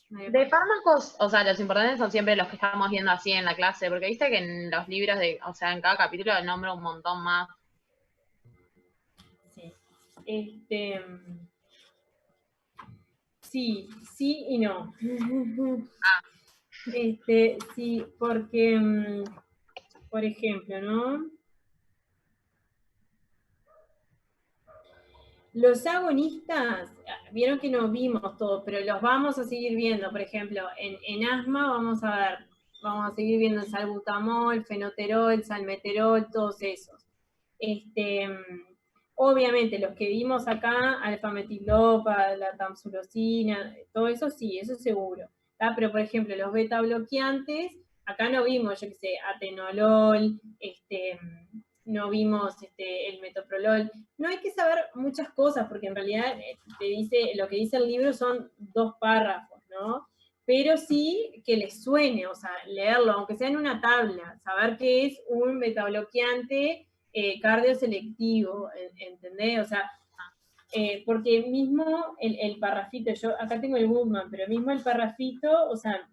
De fármacos, o sea, los importantes son siempre los que estamos viendo así en la clase, porque viste que en los libros o sea, en cada capítulo nombra un montón más. Sí. Sí y no. Sí, porque, por ejemplo, ¿no? Los agonistas, vieron que no vimos todo, pero los vamos a seguir viendo. Por ejemplo, en asma vamos a seguir viendo el salbutamol, fenoterol, salmeterol, todos esos. Obviamente, los que vimos acá, alfa-metilopa, la tamsulosina, todo eso sí, eso seguro. ¿Tá? Pero, por ejemplo, los beta bloqueantes, acá no vimos, yo qué sé, atenolol, no vimos el metoprolol. No hay que saber muchas cosas, porque en realidad te dice, lo que dice el libro son 2 párrafos, ¿no? Pero sí que les suene, o sea, leerlo, aunque sea en una tabla, saber qué es un betabloqueante cardioselectivo, ¿entendés? O sea, porque mismo el parrafito, yo acá tengo el Goodman, pero mismo el parrafito, o sea,